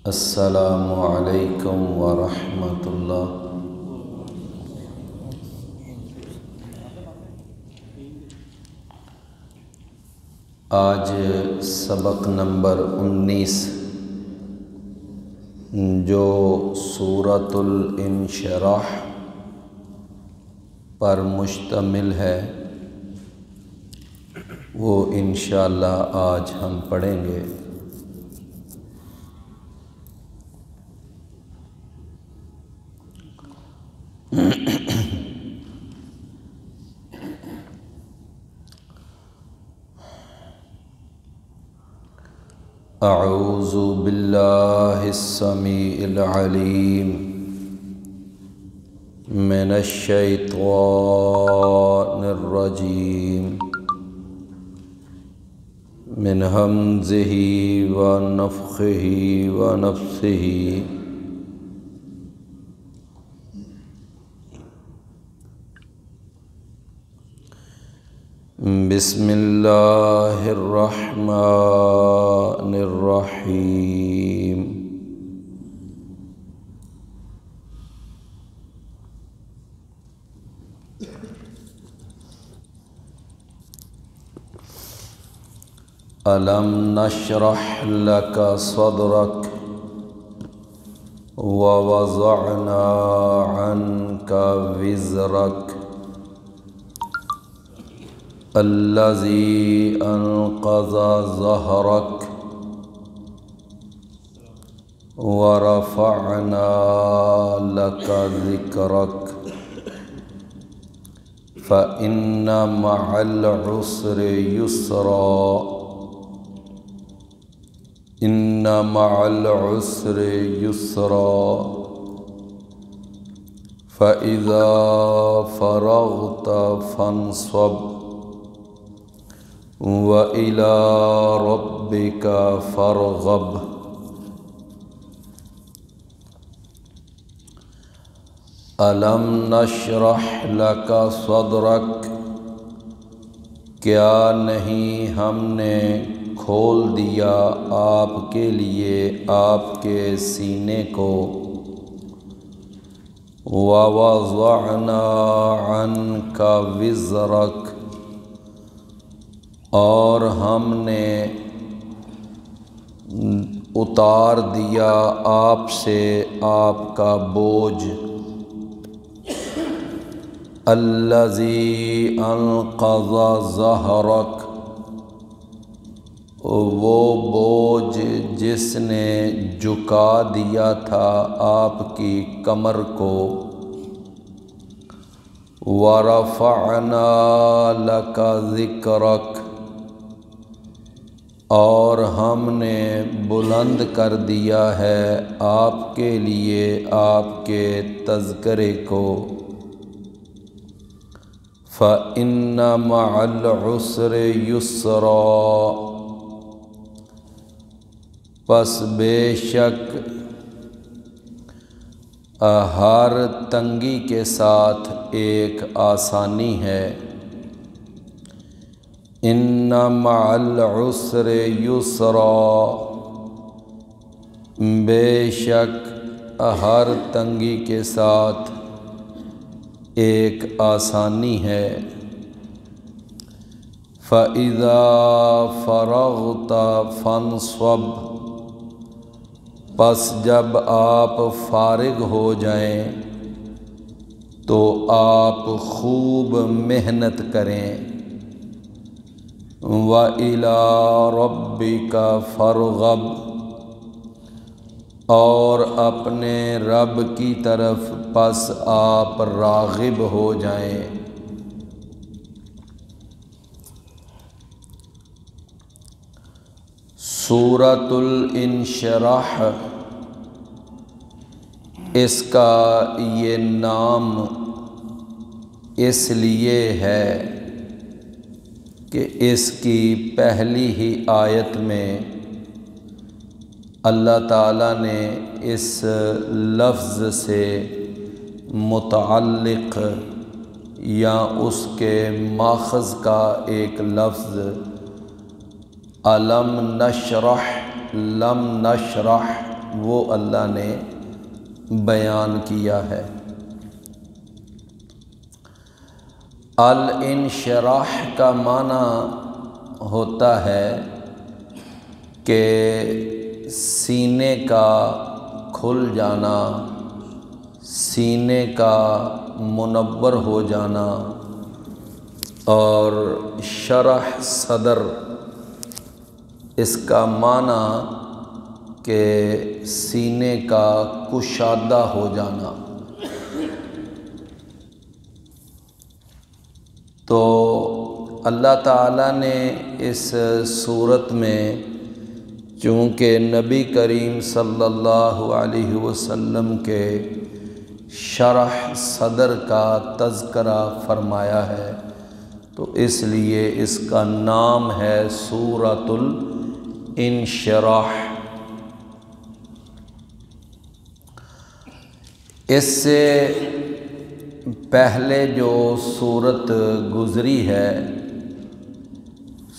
السلام علیکم ورحمۃ اللہ۔ آج سبق نمبر 19 جو سورۃ الانشراح پر مشتمل ہے وہ انشاءاللہ آج ہم پڑھیں گے۔ اعوذ باللہ السمیع العلیم من الشیطان الرجیم من ہمزہ ونفخہ ونفثہ۔ بسم اللہ الرحمن الرحیم۔ الم نشرح لک صدرک ووضعنا عنک وزرک الذی انقض ظہرک ورفعنا لک ذکرک فإن مع العسر یسرا إن مع العسر یسرا فإذا فرغت فانصب وإلى ربك فارغب۔ الم نشرح لك صدرک، کیا نہیں ہم نے کھول دیا آپ کے لیے آپ کے سینے کو، ووضعنا عنك وزرک، اور ہم نے اتار دیا آپ سے آپ کا بوجھ، الذی انقض ظہرک، وہ بوجھ جس نے جھکا دیا تھا آپ کی کمر کو، ورفعنا لک ذکرک، اور ہم نے بلند کر دیا ہے آپ کے لیے آپ کے تذکرے کو، فإن مع العسر یسرا، پس بے شک ہر تنگی کے ساتھ ایک آسانی ہے، ان مع العسر یسرا، بے شک ہر تنگی کے ساتھ ایک آسانی ہے، فإذا فرغت فانصب، پس جب آپ فارغ ہو جائیں تو آپ خوب محنت کریں، وَإِلَىٰ رَبِّكَ فَارْغَب، اور اپنے رب کی طرف پس آپ راغب ہو جائیں۔ سورۃ الانشراح، اس کا یہ نام اس لیے ہے کہ اس کی پہلی ہی آیت میں اللہ تعالیٰ نے اس لفظ سے متعلق یا اس کے ماخذ کا ایک لفظ علم نشرح لم نشرح وہ اللہ نے بیان کیا ہے۔ الانشراح کا معنی ہوتا ہے کہ سینے کا کھل جانا، سینے کا منور ہو جانا، اور شرح صدر اس کا معنی کہ سینے کا کشادہ ہو جانا۔ تو اللہ تعالیٰ نے اس صورت میں چونکہ نبی کریم صلی اللہ علیہ وسلم کے شرح صدر کا تذکرہ فرمایا ہے، تو اس لیے اس کا نام ہے سورۃ الانشراح۔ اس سے پہلے جو صورت گزری ہے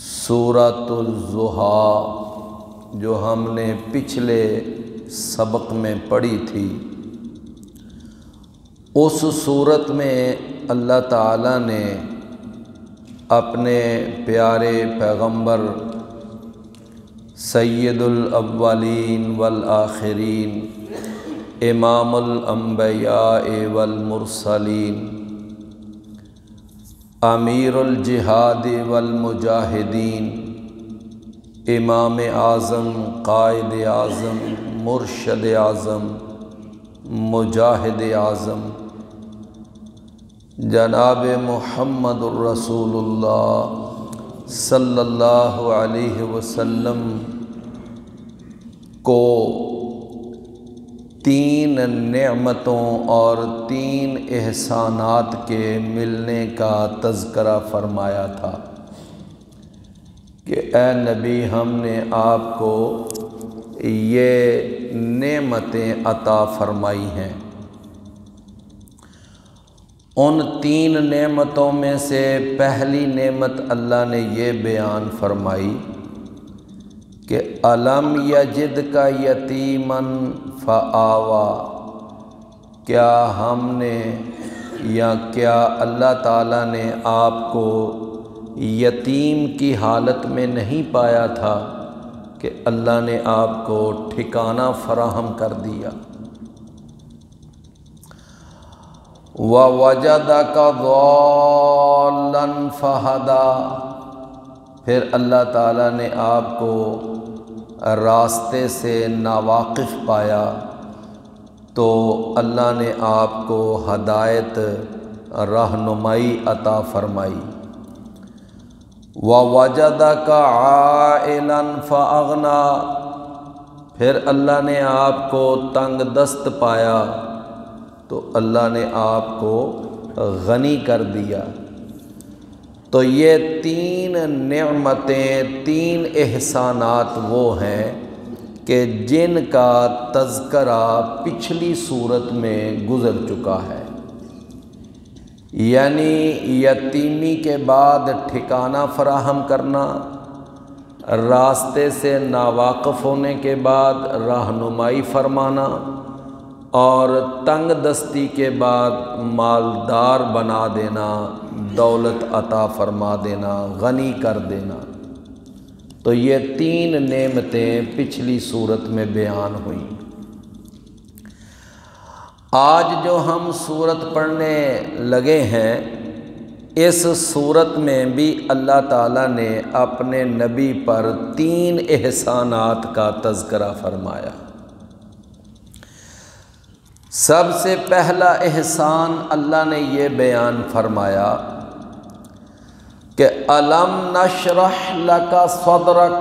سورۃ الضحیٰ، جو ہم نے پچھلے سبق میں پڑھی تھی، اس صورت میں اللہ تعالیٰ نے اپنے پیارے پیغمبر سید الاولین والآخرین امام الانبیاء والمرسلین امیر الجہاد والمجاہدین امام اعظم قائد اعظم مرشد اعظم مجاہد اعظم جناب محمد الرسول اللہ صلی اللہ علیہ وسلم کو 3 نعمتوں اور 3 احسانات کے ملنے کا تذکرہ فرمایا تھا کہ اے نبی، ہم نے آپ کو یہ نعمتیں عطا فرمائی ہیں۔ ان 3 نعمتوں میں سے پہلی نعمت اللہ نے یہ بیان فرمائی کہ الم یجدک یتیما فآویٰ، کیا ہم نے یا کیا اللہ تعالیٰ نے آپ کو یتیم کی حالت میں نہیں پایا تھا کہ اللہ نے آپ کو ٹھکانہ فراہم کر دیا۔ وَوَجَدَكَ ضَالًّا فَهَدَىٰ، پھر اللہ تعالیٰ نے آپ کو راستے سے ناواقف پایا تو اللہ نے آپ کو ہدایت رہنمائی عطا فرمائی۔ وَوَجَدَكَ عَائِلًا فَأَغْنَىٰ، پھر اللہ نے آپ کو تنگ دست پایا تو اللہ نے آپ کو غنی کر دیا۔ تو یہ 3 نعمتیں، 3 احسانات وہ ہیں کہ جن کا تذکرہ پچھلی صورت میں گزر چکا ہے، یعنی یتیمی کے بعد ٹھکانہ فراہم کرنا، راستے سے ناواقف ہونے کے بعد رہنمائی فرمانا، اور تنگ دستی کے بعد مالدار بنا دینا، دولت عطا فرما دینا، غنی کر دینا۔ تو یہ 3 نعمتیں پچھلی صورت میں بیان ہوئیں۔ آج جو ہم صورت پڑھنے لگے ہیں، اس صورت میں بھی اللہ تعالیٰ نے اپنے نبی پر 3 احسانات کا تذکرہ فرمایا۔ سب سے پہلا احسان اللہ نے یہ بیان فرمایا کہ الم نشرح لک صدرک،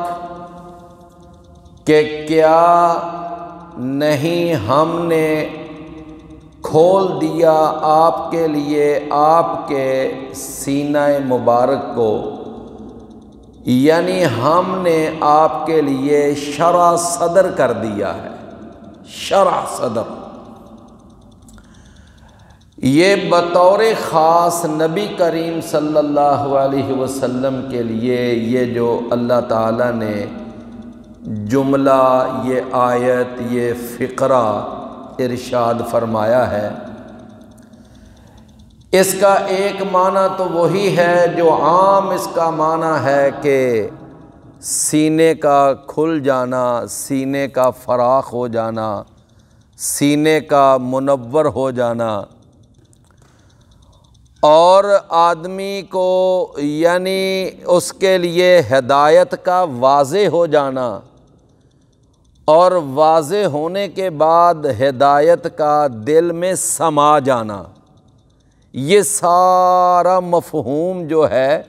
کہ کیا نہیں ہم نے کھول دیا آپ کے لیے آپ کے سینہ مبارک کو، یعنی ہم نے آپ کے لیے شرح صدر کر دیا ہے۔ شرح صدر یہ بطور خاص نبی کریم صلی اللہ علیہ وسلم کے لیے یہ جو اللہ تعالیٰ نے جملہ، یہ آیت، یہ فقرہ ارشاد فرمایا ہے، اس کا ایک معنی تو وہی ہے جو عام اس کا معنی ہے کہ سینے کا کھل جانا، سینے کا فراخ ہو جانا، سینے کا منور ہو جانا، اور آدمی کو یعنی اس کے لیے ہدایت کا واضح ہو جانا، اور واضح ہونے کے بعد ہدایت کا دل میں سما جانا، یہ سارا مفہوم جو ہے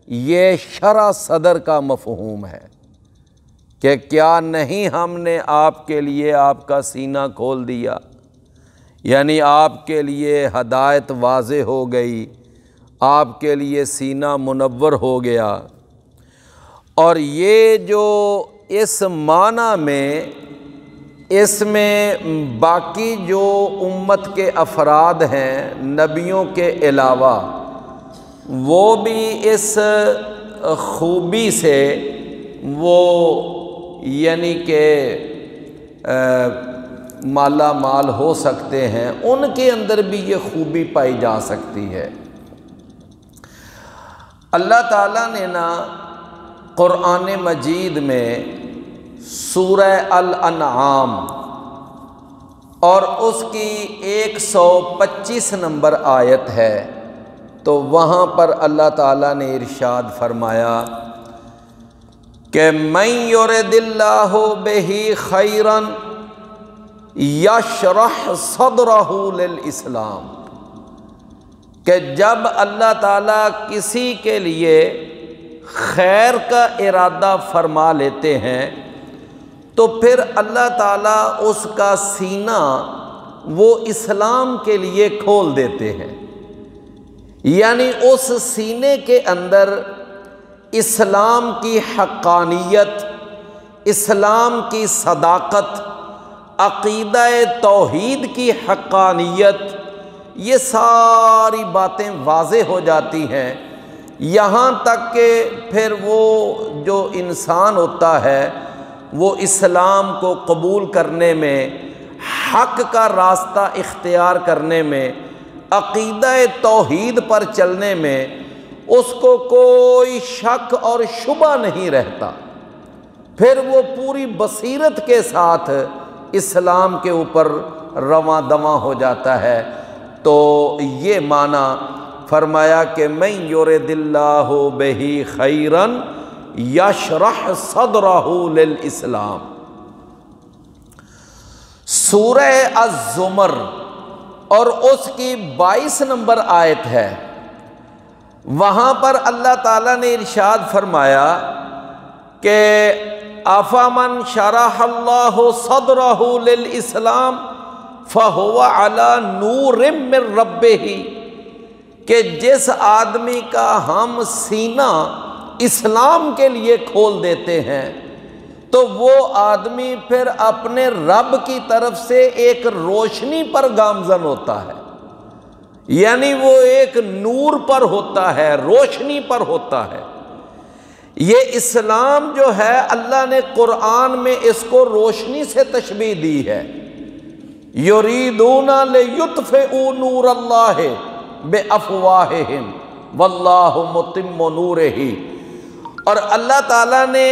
یہ شرح صدر کا مفہوم ہے کہ کیا نہیں ہم نے آپ کے لیے آپ کا سینہ کھول دیا، یعنی آپ کے لیے ہدایت واضح ہو گئی، آپ کے لیے سینہ منور ہو گیا۔ اور یہ جو اس معنی میں، اس میں باقی جو امت کے افراد ہیں نبیوں کے علاوہ، وہ بھی اس خوبی سے وہ یعنی کہ مالا مال ہو سکتے ہیں، ان کے اندر بھی یہ خوبی پائی جا سکتی ہے۔ اللہ تعالیٰ نے نا قرآن مجید میں سورہ الانعام اور اس کی 125 نمبر آیت ہے، تو وہاں پر اللہ تعالیٰ نے ارشاد فرمایا کہ من یرد اللہ بہ خیرا یشرح صدرہ للاسلام، کہ جب اللہ تعالیٰ کسی کے لیے خیر کا ارادہ فرما لیتے ہیں تو پھر اللہ تعالیٰ اس کا سینہ وہ اسلام کے لیے کھول دیتے ہیں، یعنی اس سینے کے اندر اسلام کی حقانیت، اسلام کی صداقت، عقیدہ توحید کی حقانیت، یہ ساری باتیں واضح ہو جاتی ہیں، یہاں تک کہ پھر وہ جو انسان ہوتا ہے وہ اسلام کو قبول کرنے میں، حق کا راستہ اختیار کرنے میں، عقیدہ توحید پر چلنے میں اس کو کوئی شک اور شبہ نہیں رہتا، پھر وہ پوری بصیرت کے ساتھ اسلام کے اوپر رواں دواں ہو جاتا ہے۔ تو یہ معنی فرمایا کہ من یرد اللہ بہ خیرا یشرح صدرہ للاسلام۔ سورہ الزمر اور اس کی 22 نمبر آیت ہے، وہاں پر اللہ تعالیٰ نے ارشاد فرمایا کہ افمن شرح اللہ صدرہ للاسلام فہو علی نور من ربہ، کہ جس آدمی کا ہم سینہ اسلام کے لیے کھول دیتے ہیں تو وہ آدمی پھر اپنے رب کی طرف سے ایک روشنی پر گامزن ہوتا ہے، یعنی وہ ایک نور پر ہوتا ہے، روشنی پر ہوتا ہے۔ یہ اسلام جو ہے اللہ نے قرآن میں اس کو روشنی سے تشبیہ دی ہے، یریدون لیطفئوا نور اللہ بافواہہم واللہ متم نورہ۔ اور اللہ تعالیٰ نے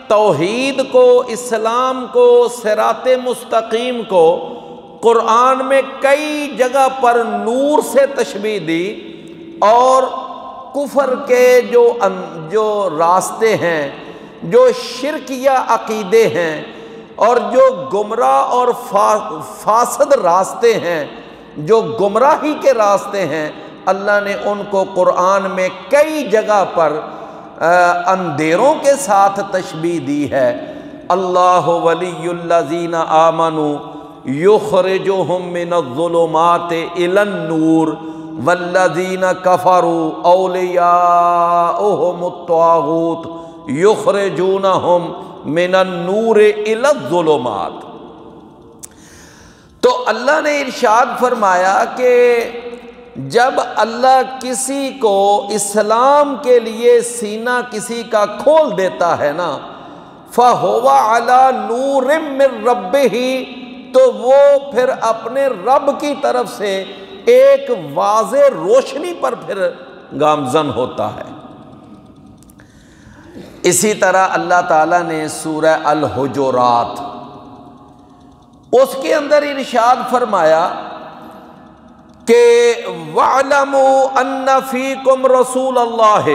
توحید کو، اسلام کو، صراط مستقیم کو قرآن میں کئی جگہ پر نور سے تشبیہ دی، اور کفر کے جو راستے ہیں، جو شرکیہ عقیدے ہیں، اور جو گمراہ اور فاسد راستے ہیں، جو گمراہی کے راستے ہیں، اللہ نے ان کو قرآن میں کئی جگہ پر اندھیروں کے ساتھ تشبیہ دی ہے۔ اللہ ولی الذین آمنوا یخرجہم من الظلمات الی النور والذین کفروا اولیاؤہم الطاغوت یخرجونہم من النور الی الظلمات۔ تو اللہ نے ارشاد فرمایا کہ جب اللہ کسی کو اسلام کے لیے سینہ کسی کا کھول دیتا ہے نا، فَهُوَ عَلَى نُورٍ مِّن رَبِّهِ، تو وہ پھر اپنے رب کی طرف سے ایک واضح روشنی پر پھر گامزن ہوتا ہے۔ اسی طرح اللہ تعالیٰ نے سورہ الحجرات اس کے اندر ارشاد فرمایا کہ وَاعْلَمُوا أَنَّ فِيكُمْ رَسُولَ اللَّهِ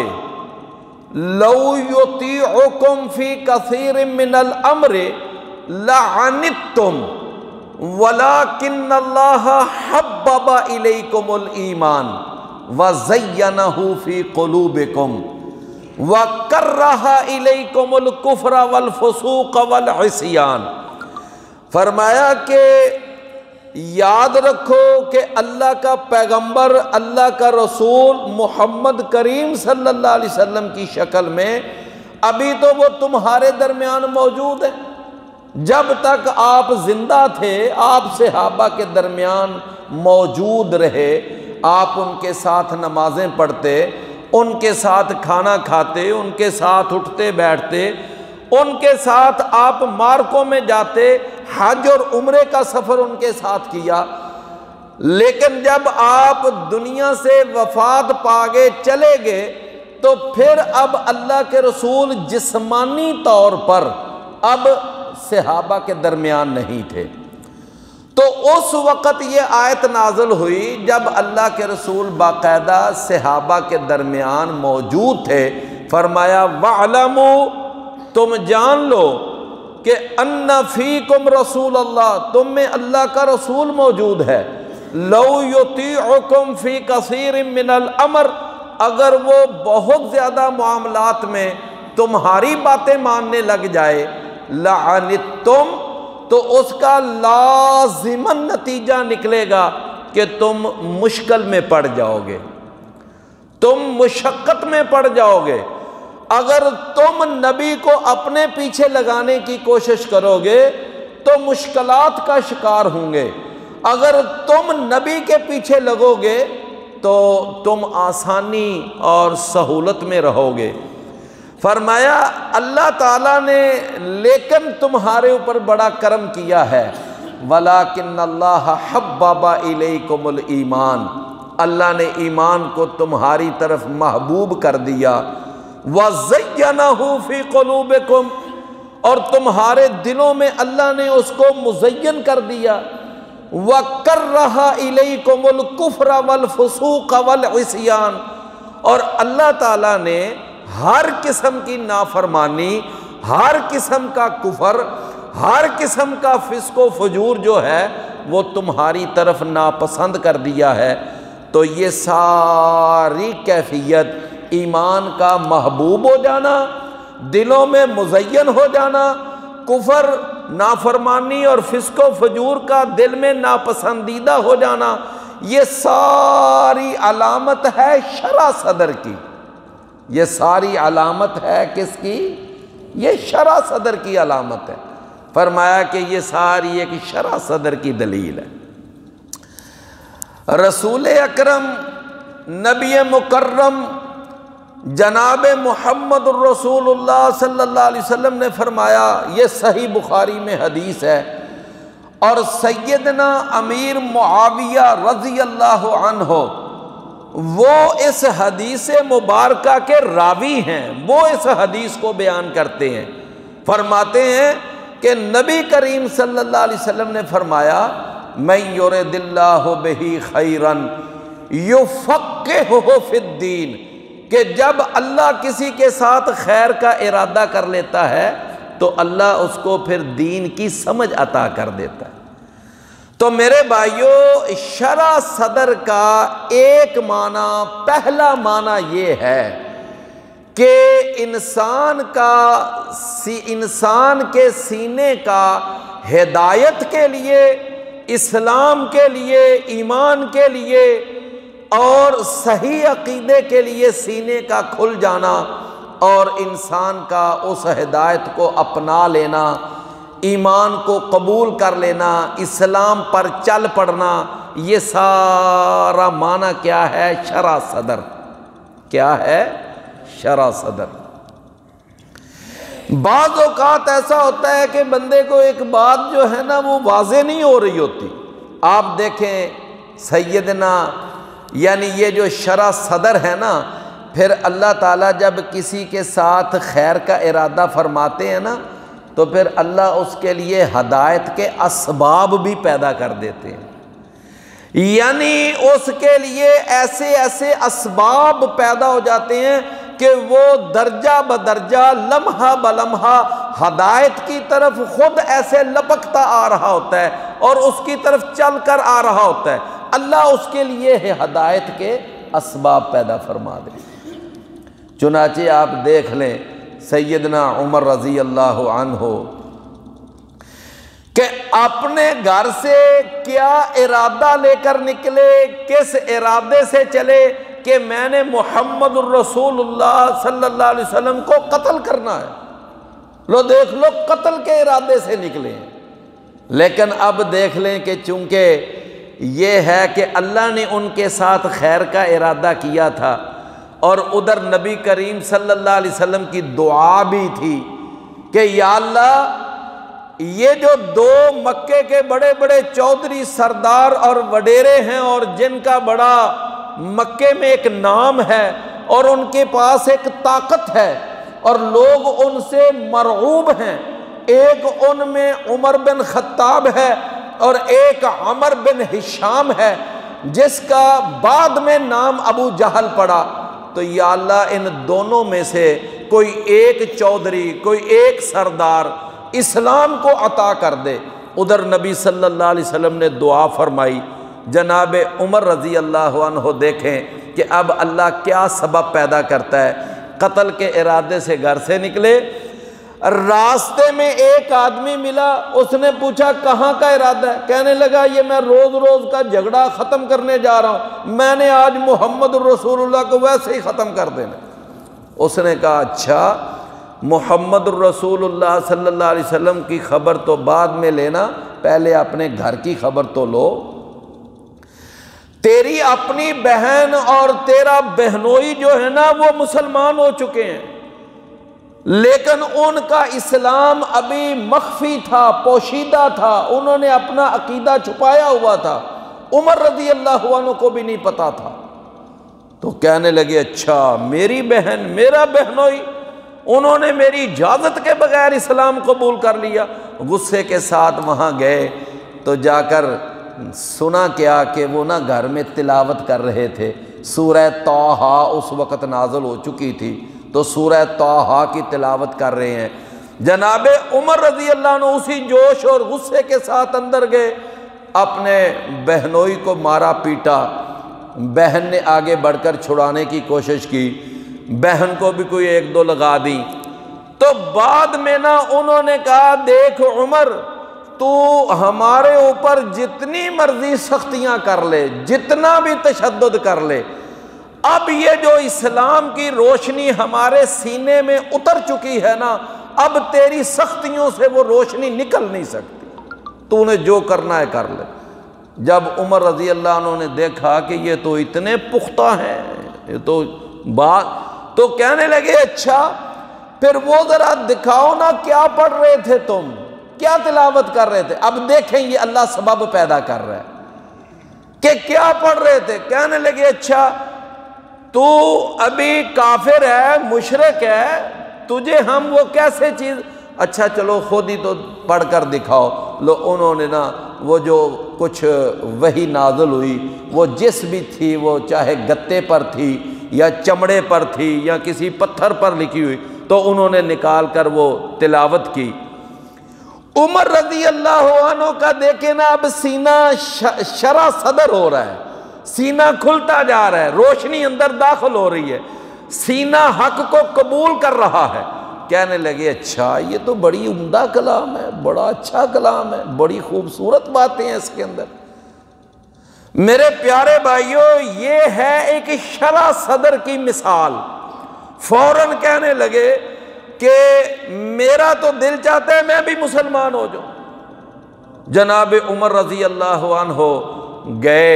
لَوْ يُطِيعُكُمْ فِي كَثِيرٍ مِّنَ الْأَمْرِ لَعَنِتُّمْ وَلَكِنَّ اللَّهَ حَبَّبَ إِلَيْكُمُ الْإِيمَانَ وَزَيَّنَهُ فِي قُلُوبِكُمْ وَكَرَّهَ إِلَيْكُمُ الْكُفْرَ وَالْفُسُوقَ وَالْعِصْيَانَ۔ فرمایا کہ یاد رکھو کہ اللہ کا پیغمبر، اللہ کا رسول محمد کریم صلی اللہ علیہ وسلم کی شکل میں ابھی تو وہ تمہارے درمیان موجود ہے۔ جب تک آپ زندہ تھے آپ صحابہ کے درمیان موجود رہے، آپ ان کے ساتھ نمازیں پڑھتے، ان کے ساتھ کھانا کھاتے، ان کے ساتھ اٹھتے بیٹھتے، ان کے ساتھ آپ مارکوں میں جاتے، حج اور عمرے کا سفر ان کے ساتھ کیا۔ لیکن جب آپ دنیا سے وفات پا گئے، چلے گئے، تو پھر اب اللہ کے رسول جسمانی طور پر اب صحابہ کے درمیان نہیں تھے۔ تو اس وقت یہ آیت نازل ہوئی جب اللہ کے رسول باقاعدہ صحابہ کے درمیان موجود تھے۔ فرمایا وَاعْلَمُوا، تم جان لو کہ ان فیکم رسول اللہ، تم میں اللہ کا رسول موجود ہے۔ لو یطیعکم فی کثیر من الامر، اگر وہ بہت زیادہ معاملات میں تمہاری باتیں ماننے لگ جائے، لعنتم، تو اس کا لازماً نتیجہ نکلے گا کہ تم مشکل میں پڑ جاؤ گے، تم مشقت میں پڑ جاؤ گے۔ اگر تم نبی کو اپنے پیچھے لگانے کی کوشش کرو گے تو مشکلات کا شکار ہوں گے، اگر تم نبی کے پیچھے لگو گے تو تم آسانی اور سہولت میں رہو گے۔ فرمایا اللہ تعالیٰ نے لیکن تمہارے اوپر بڑا کرم کیا ہے، وَلَكِنَّ اللَّهَ حَبَّبَ إِلَيْكُمُ الْإِيمَانَ، اللہ نے ایمان کو تمہاری طرف محبوب کر دیا، وَزَيَّنَهُ فِي قُلُوبِكُمْ، اور تمہارے دلوں میں اللہ نے اس کو مزین کر دیا، وَكَرَّهَ إِلَيْكُمُ الْكُفْرَ وَالْفُسُوقَ وَالْعِصْيَانَ، اور اللہ تعالیٰ نے ہر قسم کی نافرمانی، ہر قسم کا کفر، ہر قسم کا فسق و فجور جو ہے وہ تمہاری طرف ناپسند کر دیا ہے۔ تو یہ ساری کیفیت ایمان کا محبوب ہو جانا، دلوں میں مزین ہو جانا، کفر، نافرمانی اور فسق و فجور کا دل میں ناپسندیدہ ہو جانا، یہ ساری علامت ہے شرح صدر کی۔ یہ ساری علامت ہے کس کی؟ یہ شرح صدر کی علامت ہے۔ فرمایا کہ یہ ساری ایک شرح صدر کی دلیل ہے۔ رسول اکرم نبی مکرم جناب محمد الرسول اللہ صلی اللہ علیہ وسلم نے فرمایا، یہ صحیح بخاری میں حدیث ہے، اور سیدنا امیر معاویہ رضی اللہ عنہ وہ اس حدیث مبارکہ کے راوی ہیں، وہ اس حدیث کو بیان کرتے ہیں۔ فرماتے ہیں کہ نبی کریم صلی اللہ علیہ وسلم نے فرمایا، مَن یُرِدِ اللَّهُ بِهِ خَیْرًا یُفَقِّهُ فِی الدِّین، کہ جب اللہ کسی کے ساتھ خیر کا ارادہ کر لیتا ہے تو اللہ اس کو پھر دین کی سمجھ عطا کر دیتا ہے۔ تو میرے بھائیوں، شرح صدر کا ایک معنی، پہلا معنی یہ ہے کہ انسان کے سینے کا ہدایت کے لیے، اسلام کے لیے، ایمان کے لیے اور صحیح عقیدے کے لیے سینے کا کھل جانا اور انسان کا اس ہدایت کو اپنا لینا، ایمان کو قبول کر لینا، اسلام پر چل پڑنا، یہ سارا معنی کیا ہے؟ شرح صدر۔ کیا ہے؟ شرح صدر۔ بعض اوقات ایسا ہوتا ہے کہ بندے کو ایک بات جو ہے نا وہ واضح نہیں ہو رہی ہوتی. آپ دیکھیں سیدنا یعنی یہ جو شرح صدر ہے نا، پھر اللہ تعالیٰ جب کسی کے ساتھ خیر کا ارادہ فرماتے ہیں نا تو پھر اللہ اس کے لیے ہدایت کے اسباب بھی پیدا کر دیتے ہیں. یعنی اس کے لیے ایسے ایسے اسباب پیدا ہو جاتے ہیں کہ وہ درجہ بدرجہ لمحہ بلمحہ ہدایت کی طرف خود ایسے لپکتا آ رہا ہوتا ہے اور اس کی طرف چل کر آ رہا ہوتا ہے. اللہ اس کے لیے ہدایت کے اسباب پیدا فرما دے. چنانچہ آپ دیکھ لیں سیدنا عمر رضی اللہ عنہ کہ اپنے گھر سے کیا ارادہ لے کر نکلے، کس ارادے سے چلے کہ میں نے محمد الرسول اللہ صلی اللہ علیہ وسلم کو قتل کرنا ہے. لو دیکھ لو، قتل کے ارادے سے نکلے ہیں. لیکن اب دیکھ لیں کہ چونکہ یہ ہے کہ اللہ نے ان کے ساتھ خیر کا ارادہ کیا تھا اور ادھر نبی کریم صلی اللہ علیہ وسلم کی دعا بھی تھی کہ یا اللہ یہ جو دو مکے کے بڑے بڑے چودھری سردار اور وڈیرے ہیں اور جن کا بڑا مکے میں ایک نام ہے اور ان کے پاس ایک طاقت ہے اور لوگ ان سے مرعوب ہیں، ایک ان میں عمر بن خطاب ہے اور ایک عمر بن ہشام ہے جس کا بعد میں نام ابو جہل پڑا، تو یا اللہ ان دونوں میں سے کوئی ایک چودھری، کوئی ایک سردار اسلام کو عطا کر دے. ادھر نبی صلی اللہ علیہ وسلم نے دعا فرمائی. جناب عمر رضی اللہ عنہ دیکھیں کہ اب اللہ کیا سبب پیدا کرتا ہے. قتل کے ارادے سے گھر سے نکلے، راستے میں ایک آدمی ملا، اس نے پوچھا کہاں کا ارادہ ہے؟ کہنے لگا یہ میں روز روز کا جھگڑا ختم کرنے جا رہا ہوں، میں نے آج محمد الرسول اللہ کو ویسے ہی ختم کر دینا. اس نے کہا اچھا، محمد الرسول اللہ صلی اللہ علیہ وسلم کی خبر تو بعد میں لینا، پہلے اپنے گھر کی خبر تو لو. تیری اپنی بہن اور تیرا بہنوئی جو ہے نا وہ مسلمان ہو چکے ہیں، لیکن ان کا اسلام ابھی مخفی تھا، پوشیدہ تھا، انہوں نے اپنا عقیدہ چھپایا ہوا تھا، عمر رضی اللہ عنہ کو بھی نہیں پتا تھا. تو کہنے لگے اچھا میری بہن، میرا بہنوئی، انہوں نے میری اجازت کے بغیر اسلام قبول کر لیا. غصے کے ساتھ وہاں گئے تو جا کر سنا کیا کہ وہ نا گھر میں تلاوت کر رہے تھے. سورہ طٰہٰ اس وقت نازل ہو چکی تھی تو سورہ طٰہٰ کی تلاوت کر رہے ہیں. جناب عمر رضی اللہ عنہ اسی جوش اور غصے کے ساتھ اندر گئے، اپنے بہنوئی کو مارا پیٹا. بہن نے آگے بڑھ کر چھڑانے کی کوشش کی، بہن کو بھی کوئی ایک دو لگا دی. تو بعد میں نا انہوں نے کہا دیکھ عمر، تو ہمارے اوپر جتنی مرضی سختیاں کر لے، جتنا بھی تشدد کر لے، اب یہ جو اسلام کی روشنی ہمارے سینے میں اتر چکی ہے نا، اب تیری سختیوں سے وہ روشنی نکل نہیں سکتی، تو نے جو کرنا ہے کر لے. جب عمر رضی اللہ عنہ نے دیکھا کہ یہ تو اتنے پختہ ہیں، یہ تو بات، تو کہنے لگے اچھا پھر وہ ذرا دکھاؤ نا کیا پڑھ رہے تھے تم، کیا تلاوت کر رہے تھے. اب دیکھیں یہ اللہ سبب پیدا کر رہا ہے کہ کیا پڑھ رہے تھے. کہنے لگے اچھا تو ابھی کافر ہے، مشرک ہے، تجھے ہم وہ کیسے چیز، اچھا چلو خود ہی تو پڑھ کر دکھاؤ. لو انہوں نے نا وہ جو کچھ وحی نازل ہوئی وہ جس بھی تھی، وہ چاہے گتے پر تھی یا چمڑے پر تھی یا کسی پتھر پر لکھی ہوئی، تو انہوں نے نکال کر وہ تلاوت کی. عمر رضی اللہ عنہ کا دیکھیں نا اب سینہ شرح صدر ہو رہا ہے، سینہ کھلتا جا رہا ہے، روشنی اندر داخل ہو رہی ہے، سینہ حق کو قبول کر رہا ہے. کہنے لگے اچھا یہ تو بڑی عمدہ کلام ہے، بڑا اچھا کلام ہے، بڑی خوبصورت باتیں ہیں اس کے اندر. میرے پیارے بھائیوں یہ ہے ایک شرح صدر کی مثال. فوراً کہنے لگے کہ میرا تو دل چاہتا ہے میں بھی مسلمان ہو جاؤں. جناب عمر رضی اللہ عنہ گئے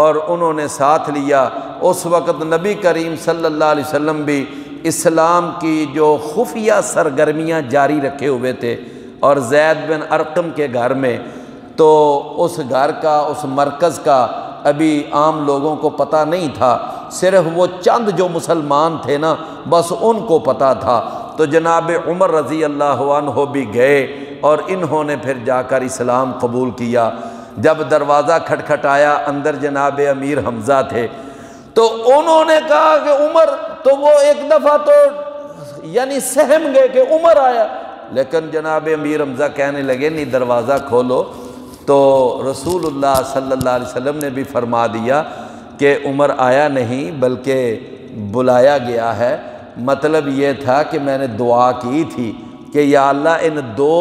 اور انہوں نے ساتھ لیا. اس وقت نبی کریم صلی اللہ علیہ وسلم بھی اسلام کی جو خفیہ سرگرمیاں جاری رکھے ہوئے تھے، اور زید بن ارقم کے گھر میں، تو اس گھر کا، اس مرکز کا ابھی عام لوگوں کو پتہ نہیں تھا، صرف وہ چند جو مسلمان تھے نا بس ان کو پتہ تھا۔ تو جناب عمر رضی اللہ عنہ بھی گئے اور انہوں نے پھر جا کر اسلام قبول کیا۔ جب دروازہ کھٹکھٹایا، اندر جناب امیر حمزہ تھے، تو انہوں نے کہا کہ عمر، تو وہ ایک دفعہ تو یعنی سہم گئے کہ عمر آیا، لیکن جناب امیر حمزہ کہنے لگے نہیں، دروازہ کھولو۔ تو رسول اللہ صلی اللہ علیہ وسلم نے بھی فرما دیا کہ عمر آیا نہیں بلکہ بلایا گیا ہے۔ مطلب یہ تھا کہ میں نے دعا کی تھی کہ یا اللہ ان دو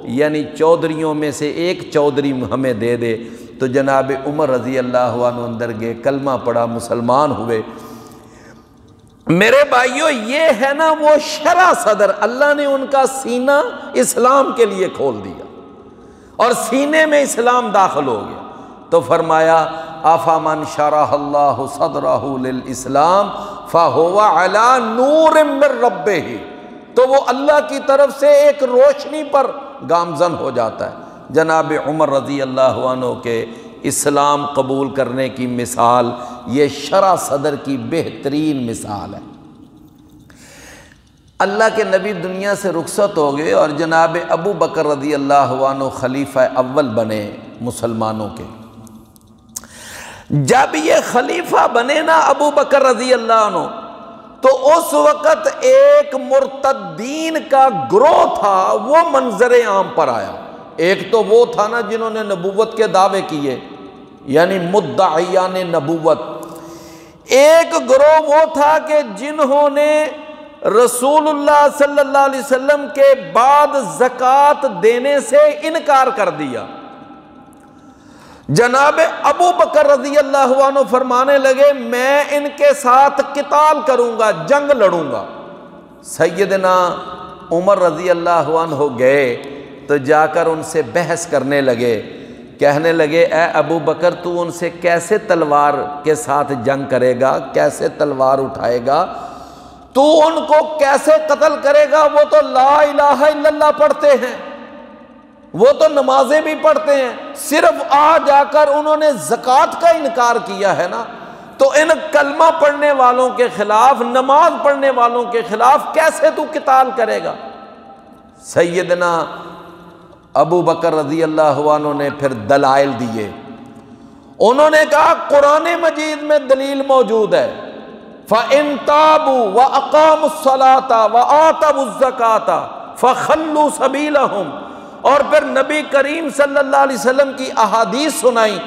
یعنی چودھریوں میں سے ایک چودھری ہمیں دے دے۔ تو جناب عمر رضی اللہ عنہ اندر گئے، کلمہ پڑھا، مسلمان ہوئے۔ میرے بھائیو، یہ ہے نا وہ شرح صدر، اللہ نے ان کا سینہ اسلام کے لیے کھول دیا اور سینے میں اسلام داخل ہو گیا۔ تو فرمایا افمن شرح اللہ صدرہ للاسلام فہو علی نور من ربہ، تو وہ اللہ کی طرف سے ایک روشنی پر گامزن ہو جاتا ہے۔ جناب عمر رضی اللہ عنہ کے اسلام قبول کرنے کی مثال یہ شرح صدر کی بہترین مثال ہے۔ اللہ کے نبی دنیا سے رخصت ہو گئے اور جناب ابو بکر رضی اللہ عنہ خلیفہ اول بنے مسلمانوں کے۔ جب یہ خلیفہ بنے نا ابو بکر رضی اللہ عنہ، تو اس وقت ایک مرتدین کا گروہ تھا، وہ منظر عام پر آیا۔ ایک تو وہ تھا نا جنہوں نے نبوت کے دعوے کیے، یعنی مدعیان نبوت۔ ایک گروہ وہ تھا کہ جنہوں نے رسول اللہ صلی اللہ علیہ وسلم کے بعد زکوٰۃ دینے سے انکار کر دیا۔ جناب ابو بکر رضی اللہ عنہ فرمانے لگے میں ان کے ساتھ قتال کروں گا، جنگ لڑوں گا۔ سیدنا عمر رضی اللہ عنہ گئے تو جا کر ان سے بحث کرنے لگے، کہنے لگے اے ابو بکر تو ان سے کیسے تلوار کے ساتھ جنگ کرے گا، کیسے تلوار اٹھائے گا، تو ان کو کیسے قتل کرے گا؟ وہ تو لا الہ الا اللہ پڑھتے ہیں، وہ تو نمازیں بھی پڑھتے ہیں، صرف جا کر انہوں نے زکوٰۃ کا انکار کیا ہے نا، تو ان کلمہ پڑھنے والوں کے خلاف، نماز پڑھنے والوں کے خلاف کیسے تو قتال کرے گا؟ سیدنا ابو بکر رضی اللہ عنہ نے پھر دلائل دیے۔ انہوں نے کہا قرآن مجید میں دلیل موجود ہے، فَإِن تَابُوا وَأَقَامُوا الصَّلَاةَ وَآتَوُا الزَّكَاةَ فَخَلُّوا سَبِيلَهُمْ، اور پھر نبی کریم صلی اللہ علیہ وسلم کی احادیث سنائی،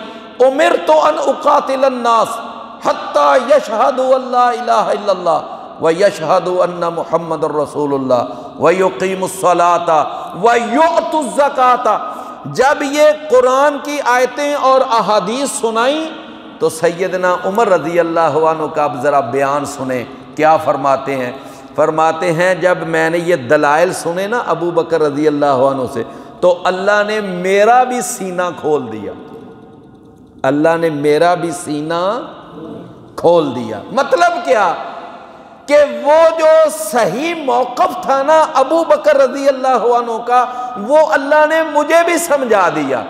امرت ان اقاتل الناس حتی یشہدوا ان لا الہ الا اللہ ویشہدوا ان محمد الرسول اللہ ویقیموا الصلاۃ ویؤتوا الزکاۃ۔ جب یہ قرآن کی آیتیں اور احادیث سنائیں تو سیدنا عمر رضی اللہ عنہ کا اب ذرا بیان سنیں، کیا فرماتے ہیں؟ فرماتے ہیں جب میں نے یہ دلائل سنے نا ابو بکر رضی اللہ عنہ سے، تو اللہ نے میرا بھی سینہ کھول دیا، اللہ نے میرا بھی سینہ کھول دیا۔ مطلب کیا کہ وہ جو صحیح موقف تھا نا ابو بکر رضی اللہ عنہ کا، وہ اللہ نے مجھے بھی سمجھا دیا،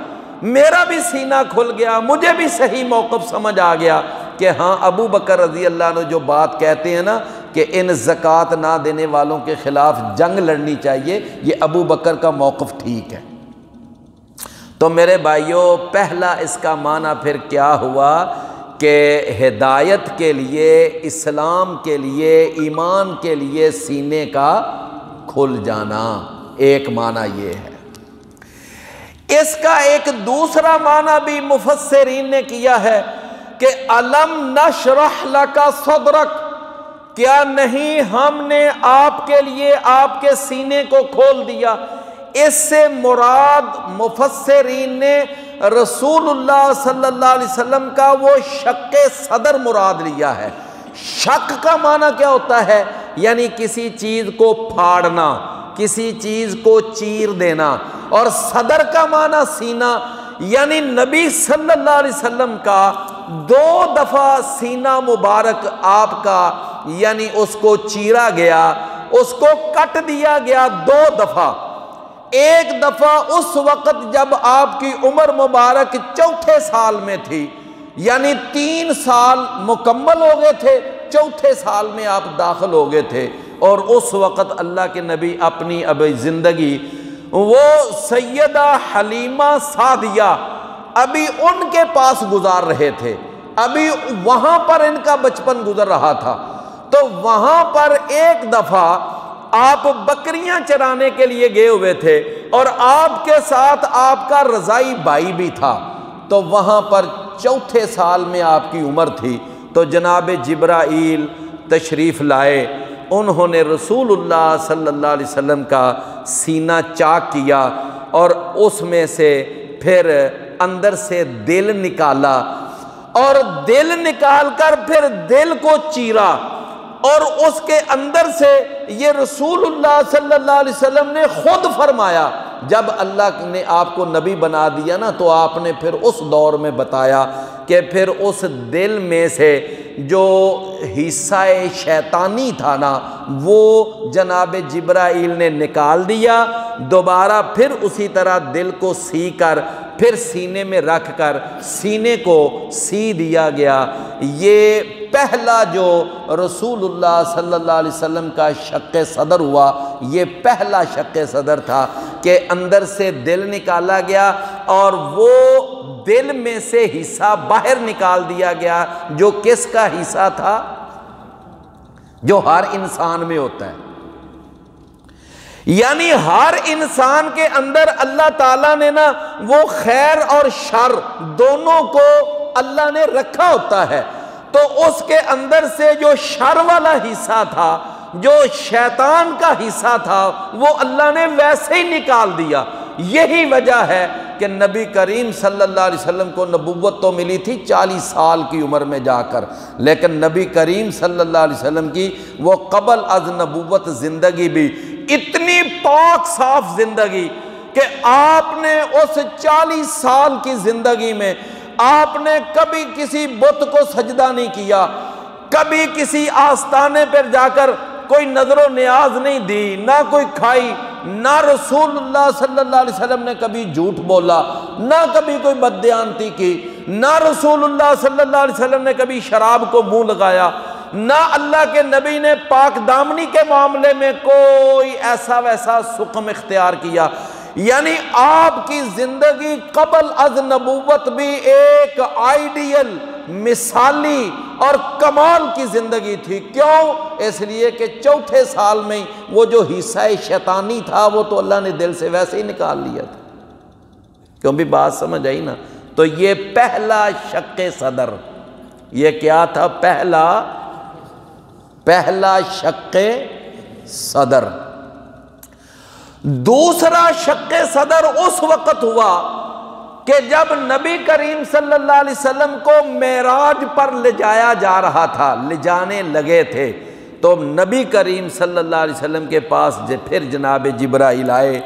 میرا بھی سینہ کھل گیا، مجھے بھی صحیح موقف سمجھ آ گیا کہ ہاں ابو بکر رضی اللہ عنہ جو بات کہتے ہیں نا کہ ان زکوٰۃ نہ دینے والوں کے خلاف جنگ لڑنی چاہیے، یہ ابو بکر کا موقف ٹھیک ہے۔ تو میرے بھائیوں، پہلا اس کا معنی پھر کیا ہوا کہ ہدایت کے لیے، اسلام کے لیے، ایمان کے لیے سینے کا کھل جانا، ایک معنی یہ ہے۔ اس کا ایک دوسرا معنی بھی مفسرین نے کیا ہے کہ الم نشرح لک صدرک، کیا نہیں ہم نے آپ کے لیے آپ کے سینے کو کھول دیا۔ اس سے مراد مفسرین نے رسول اللہ صلی اللہ علیہ وسلم کا وہ شق صدر مراد لیا ہے۔ شق کا معنی کیا ہوتا ہے؟ یعنی کسی چیز کو پھاڑنا، کسی چیز کو چیر دینا، اور صدر کا معنی سینہ، یعنی نبی صلی اللہ علیہ وسلم کا 2 دفعہ سینہ مبارک آپ کا یعنی اس کو چیرا گیا، اس کو کٹ دیا گیا 2 دفعہ۔ ایک دفعہ اس وقت جب آپ کی عمر مبارک 4تھے سال میں تھی، یعنی 3 سال مکمل ہو گئے تھے، 4تھے سال میں آپ داخل ہو گئے تھے، اور اس وقت اللہ کے نبی اپنی ابھی زندگی وہ سیدہ حلیمہ سعدیہ ابھی ان کے پاس گزار رہے تھے، ابھی وہاں پر ان کا بچپن گزر رہا تھا۔ تو وہاں پر ایک دفعہ آپ بکریاں چرانے کے لیے گئے ہوئے تھے، اور آپ کے ساتھ آپ کا رضائی بھائی بھی تھا، تو وہاں پر 4تھے سال میں آپ کی عمر تھی۔ تو جناب جبرائیل تشریف لائے، انہوں نے رسول اللہ صلی اللہ علیہ وسلم کا سینہ چاک کیا، اور اس میں سے پھر اندر سے دل نکالا، اور دل نکال کر پھر دل کو چیرا، اور اس کے اندر سے یہ رسول اللہ صلی اللہ علیہ وسلم نے خود فرمایا، جب اللہ نے آپ کو نبی بنا دیا نا، تو آپ نے پھر اس دور میں بتایا کہ پھر اس دل میں سے جو حصہ شیطانی تھا نا، وہ جناب جبرائیل نے نکال دیا، دوبارہ پھر اسی طرح دل کو سی کر پھر سینے میں رکھ کر سینے کو سی دیا گیا۔ یہ پہلا جو رسول اللہ صلی اللہ علیہ وسلم کا شق صدر ہوا، یہ پہلا شق صدر تھا کہ اندر سے دل نکالا گیا، اور وہ دل میں سے حصہ باہر نکال دیا گیا، جو کس کا حصہ تھا؟ جو ہر انسان میں ہوتا ہے، یعنی ہر انسان کے اندر اللہ تعالیٰ نے نا وہ خیر اور شر دونوں کو اللہ نے رکھا ہوتا ہے۔ تو اس کے اندر سے جو شر والا حصہ تھا، جو شیطان کا حصہ تھا، وہ اللہ نے ویسے ہی نکال دیا۔ یہی وجہ ہے کہ نبی کریم صلی اللہ علیہ وسلم کو نبوت تو ملی تھی 40 سال کی عمر میں جا کر، لیکن نبی کریم صلی اللہ علیہ وسلم کی وہ قبل از نبوت زندگی بھی اتنی پاک صاف زندگی کہ آپ نے اس 40 سال کی زندگی میں آپ نے کبھی کسی بت کو سجدہ نہیں کیا، کبھی کسی آستانے پر جا کر کوئی نظر و نیاز نہیں دی، نہ کوئی کھائی، نہ رسول اللہ صلی اللہ علیہ وسلم نے کبھی جھوٹ بولا، نہ کبھی کوئی بددیانتی کی، نہ رسول اللہ صلی اللہ علیہ وسلم نے کبھی شراب کو منہ لگایا، نہ اللہ کے نبی نے پاک دامنی کے معاملے میں کوئی ایسا ویسا سکم اختیار کیا۔ یعنی آپ کی زندگی قبل از نبوت بھی ایک آئیڈیل، مثالی اور کمال کی زندگی تھی۔ کیوں؟ اس لیے کہ 4تھے سال میں وہ جو حصہ شیطانی تھا وہ تو اللہ نے دل سے ویسے ہی نکال لیا تھا۔ کیوں بھی بات سمجھ آئی نا؟ تو یہ پہلا شق صدر، یہ کیا تھا؟ پہلا شق صدر۔ دوسرا شق صدر اس وقت ہوا کہ جب نبی کریم صلی اللہ علیہ وسلم کو معراج پر لے جایا جا رہا تھا، لے جانے لگے تھے، تو نبی کریم صلی اللہ علیہ وسلم کے پاس پھر جناب جبرائیل آئے،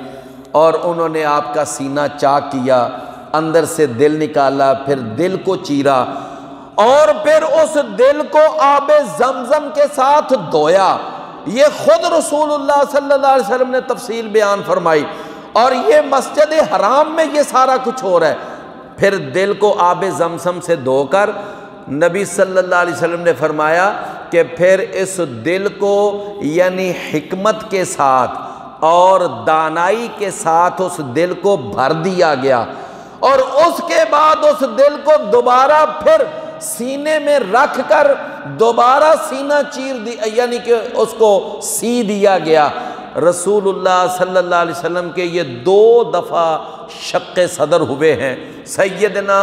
اور انہوں نے آپ کا سینہ چاک کیا، اندر سے دل نکالا، پھر دل کو چیرا، اور پھر اس دل کو آب زمزم کے ساتھ دھویا۔ یہ خود رسول اللہ صلی اللہ علیہ وسلم نے تفصیل بیان فرمائی، اور یہ مسجد حرام میں یہ سارا کچھ ہو رہا ہے۔ پھر دل کو آب زمزم سے دھو کر نبی صلی اللہ علیہ وسلم نے فرمایا کہ پھر اس دل کو یعنی حکمت کے ساتھ اور دانائی کے ساتھ اس دل کو بھر دیا گیا، اور اس کے بعد اس دل کو دوبارہ پھر سینے میں رکھ کر دوبارہ سینہ چیر دیا، یعنی کہ اس کو سی دیا گیا۔ رسول اللہ صلی اللہ علیہ وسلم کے یہ 2 دفعہ شق صدر ہوئے ہیں۔ سیدنا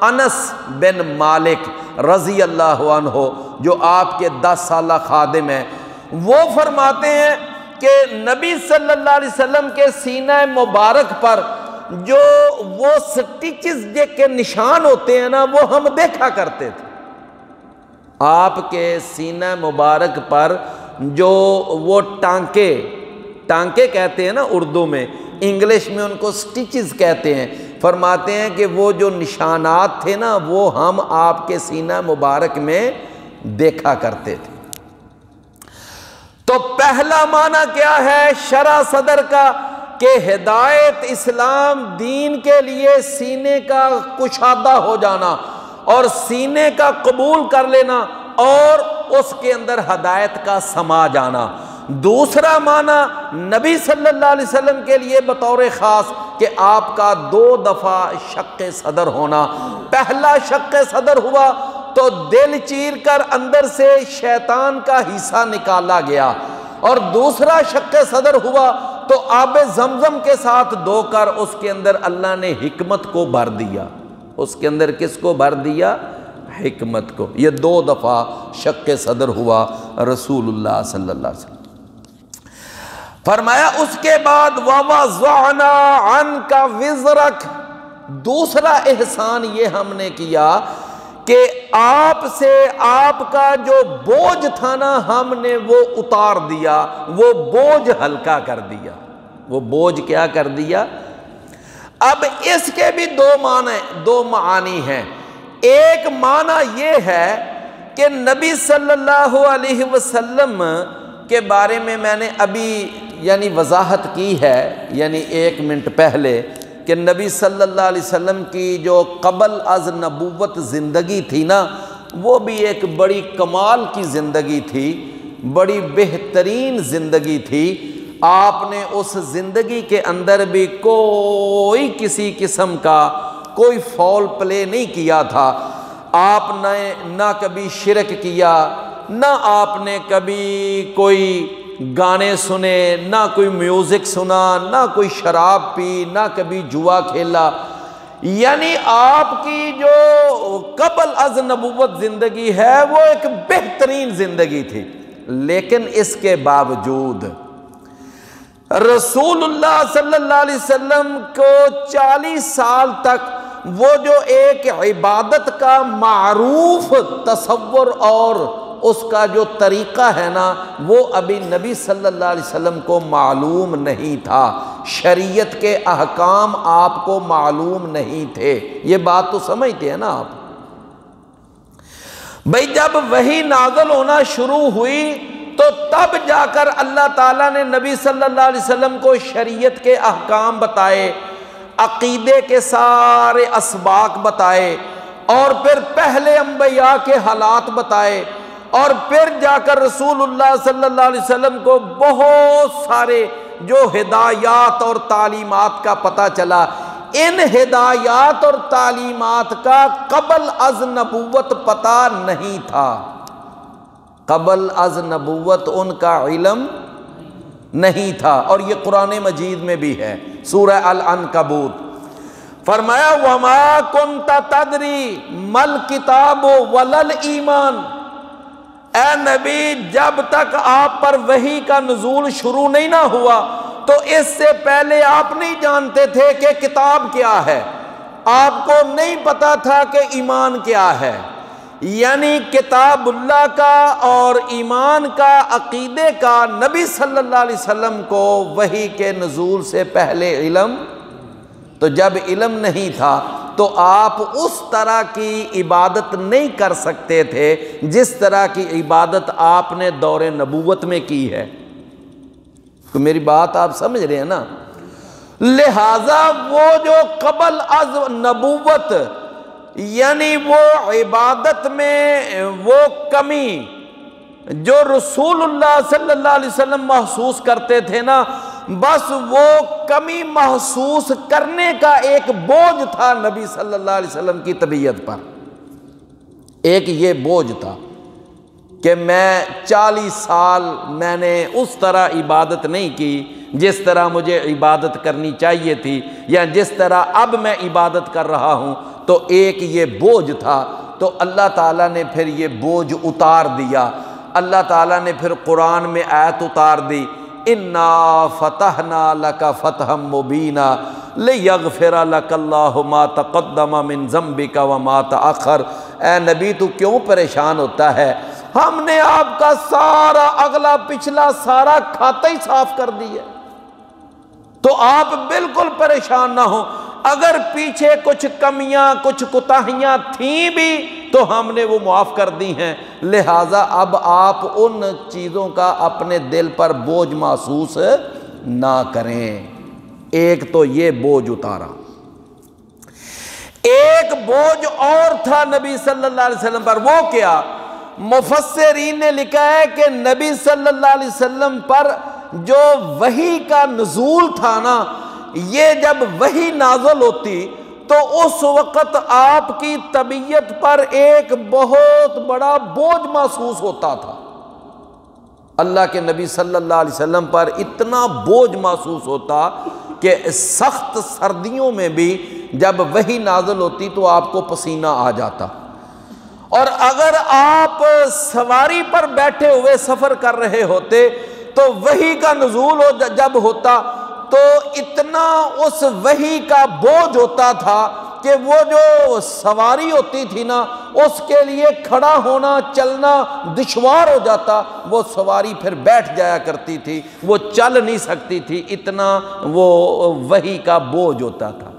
انس بن مالک رضی اللہ عنہ جو آپ کے 10 سالہ خادم ہیں، وہ فرماتے ہیں کہ نبی صلی اللہ علیہ وسلم کے سینہ مبارک پر جو وہ سٹیچز کے نشان ہوتے ہیں نا، وہ ہم دیکھا کرتے تھے۔ آپ کے سینہ مبارک پر جو وہ ٹانکے کہتے ہیں نا اردو میں، انگلش میں ان کو سٹیچز کہتے ہیں، فرماتے ہیں کہ وہ جو نشانات تھے نا، وہ ہم آپ کے سینہ مبارک میں دیکھا کرتے تھے۔ تو پہلا معنی کیا ہے شرح صدر کا؟ کہ ہدایت اسلام دین کے لیے سینے کا کشادہ ہو جانا اور سینے کا قبول کر لینا اور اس کے اندر ہدایت کا سما جانا۔ دوسرا معنی نبی صلی اللہ علیہ وسلم کے لیے بطور خاص کہ آپ کا 2 دفعہ شق صدر ہونا۔ پہلا شق صدر ہوا تو دل چیر کر اندر سے شیطان کا حصہ نکالا گیا، اور دوسرا شق صدر ہوا تو آب زمزم کے ساتھ دھو کر اس کے اندر اللہ نے حکمت کو بھر دیا۔ اس کے اندر کس کو بھر دیا؟ حکمت کو۔ یہ 2 دفعہ شق صدر ہوا رسول اللہ صلی اللہ علیہ وسلم۔ فرمایا اس کے بعد وَوَضَعْنَا عَنْكَ وِزْرَكَ، دوسرا احسان یہ ہم نے کیا کہ آپ سے آپ کا جو بوجھ تھا نا ہم نے وہ اتار دیا، وہ بوجھ ہلکا کر دیا۔ وہ بوجھ کیا کر دیا؟ اب اس کے بھی 2 معانی ہیں۔ ایک معنی یہ ہے کہ نبی صلی اللہ علیہ وسلم کے بارے میں نے ابھی وضاحت کی ہے 1 منٹ پہلے کہ نبی صلی اللہ علیہ وسلم کی جو قبل از نبوت زندگی تھی نا وہ بھی ایک بڑی کمال کی زندگی تھی، بڑی بہترین زندگی تھی۔ آپ نے اس زندگی کے اندر بھی کوئی کسی قسم کا کوئی فول پلے نہیں کیا تھا۔ آپ نے نہ کبھی شرک کیا، نہ آپ نے کبھی کوئی گانے سنے، نہ کوئی میوزک سنا، نہ کوئی شراب پی، نہ کبھی جوا کھیلا۔ آپ کی جو قبل از نبوت زندگی ہے وہ ایک بہترین زندگی تھی، لیکن اس کے باوجود رسول اللہ صلی اللہ علیہ وسلم کو 40 سال تک وہ جو ایک عبادت کا معروف تصور اور اس کا جو طریقہ ہے نا وہ ابھی نبی صلی اللہ علیہ وسلم کو معلوم نہیں تھا، شریعت کے احکام آپ کو معلوم نہیں تھے۔ یہ بات تو سمجھتے ہیں نا آپ؟ بھئی جب وحی نازل ہونا شروع ہوئی تو تب جا کر اللہ تعالیٰ نے نبی صلی اللہ علیہ وسلم کو شریعت کے احکام بتائے، عقیدے کے سارے اسباق بتائے، اور پھر پہلے انبیاء کے حالات بتائے، اور پھر جا کر رسول اللہ صلی اللہ علیہ وسلم کو بہت سارے جو ہدایات اور تعلیمات کا پتہ چلا۔ ان ہدایات اور تعلیمات کا قبل از نبوت پتہ نہیں تھا، قبل از نبوت ان کا علم نہیں تھا، اور یہ قرآن مجید میں بھی ہے سورہ العنکبوت۔ فرمایا وَمَا كُنْتَ تَدْرِي مَا الْكِتَابُ وَلَا الْإِيمَانُ، اے نبی جب تک آپ پر وحی کا نزول شروع نہیں نہ ہوا تو اس سے پہلے آپ نہیں جانتے تھے کہ کتاب کیا ہے، آپ کو نہیں پتا تھا کہ ایمان کیا ہے۔ کتاب اللہ کا اور ایمان کا، عقیدے کا نبی صلی اللہ علیہ وسلم کو وحی کے نزول سے پہلے علم، تو جب علم نہیں تھا تو آپ اس طرح کی عبادت نہیں کر سکتے تھے جس طرح کی عبادت آپ نے دور نبوت میں کی ہے۔ تو میری بات آپ سمجھ رہے ہیں نا؟ لہذا وہ جو قبل از نبوت وہ عبادت میں وہ کمی جو رسول اللہ صلی اللہ علیہ وسلم محسوس کرتے تھے نا، بس وہ کمی محسوس کرنے کا ایک بوجھ تھا نبی صلی اللہ علیہ وسلم کی طبیعت پر۔ ایک یہ بوجھ تھا کہ میں 40 سال میں نے اس طرح عبادت نہیں کی جس طرح مجھے عبادت کرنی چاہیے تھی، یا جس طرح اب میں عبادت کر رہا ہوں، تو ایک یہ بوجھ تھا۔ تو اللہ تعالیٰ نے پھر یہ بوجھ اتار دیا۔ اللہ تعالیٰ نے پھر قرآن میں آیت اتار دی، اِنَّا فَتَحْنَا لَكَ فَتْحًا مُبِينًا لِيَغْفِرَ لَكَ اللَّهُ مَا تَقَدَّمَ مِن ذَنبِكَ وَمَا تَأَخَّرَ۔ اے نبی تو کیوں پریشان ہوتا ہے؟ ہم نے آپ کا سارا اگلا پچھلا سارا کھاتا ہی صاف کر دیا، تو آپ بالکل پریشان نہ ہوں۔ اگر پیچھے کچھ کمیاں کچھ کوتاہیاں تھیں بھی تو ہم نے وہ معاف کر دی ہیں، لہٰذا اب آپ ان چیزوں کا اپنے دل پر بوجھ محسوس نہ کریں۔ ایک تو یہ بوجھ اتارا۔ ایک بوجھ اور تھا نبی صلی اللہ علیہ وسلم پر، وہ کیا؟ مفسرین نے لکھا ہے کہ نبی صلی اللہ علیہ وسلم پر جو وحی کا نزول تھا نا، یہ جب وحی نازل ہوتی تو اس وقت آپ کی طبیعت پر ایک بہت بڑا بوجھ محسوس ہوتا تھا۔ اللہ کے نبی صلی اللہ علیہ وسلم پر اتنا بوجھ محسوس ہوتا کہ سخت سردیوں میں بھی جب وحی نازل ہوتی تو آپ کو پسینہ آ جاتا، اور اگر آپ سواری پر بیٹھے ہوئے سفر کر رہے ہوتے تو وحی کا نزول جب ہوتا تو اتنا اس وحی کا بوجھ ہوتا تھا کہ وہ جو سواری ہوتی تھی نا، اس کے لیے کھڑا ہونا چلنا دشوار ہو جاتا، وہ سواری پھر بیٹھ جایا کرتی تھی، وہ چل نہیں سکتی تھی، اتنا وہ وحی کا بوجھ ہوتا تھا۔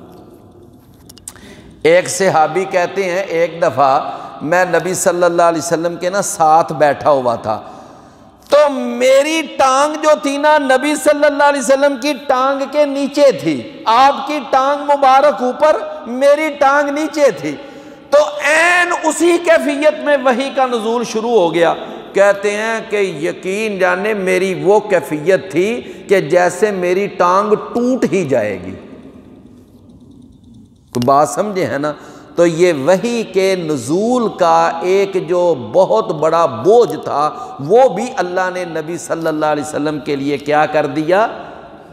ایک صحابی کہتے ہیں ایک دفعہ میں نبی صلی اللہ علیہ وسلم کے نا ساتھ بیٹھا ہوا تھا، تو میری ٹانگ جو تھی نا نبی صلی اللہ علیہ وسلم کی ٹانگ کے نیچے تھی، آپ کی ٹانگ مبارک اوپر، میری ٹانگ نیچے تھی، تو عین اسی کیفیت میں وحی کا نزول شروع ہو گیا۔ کہتے ہیں کہ یقین جانے میری وہ کیفیت تھی کہ جیسے میری ٹانگ ٹوٹ ہی جائے گی۔ تو بات سمجھے ہے نا؟ تو یہ وحی کے نزول کا ایک جو بہت بڑا بوجھ تھا وہ بھی اللہ نے نبی صلی اللہ علیہ وسلم کے لیے کیا کر دیا؟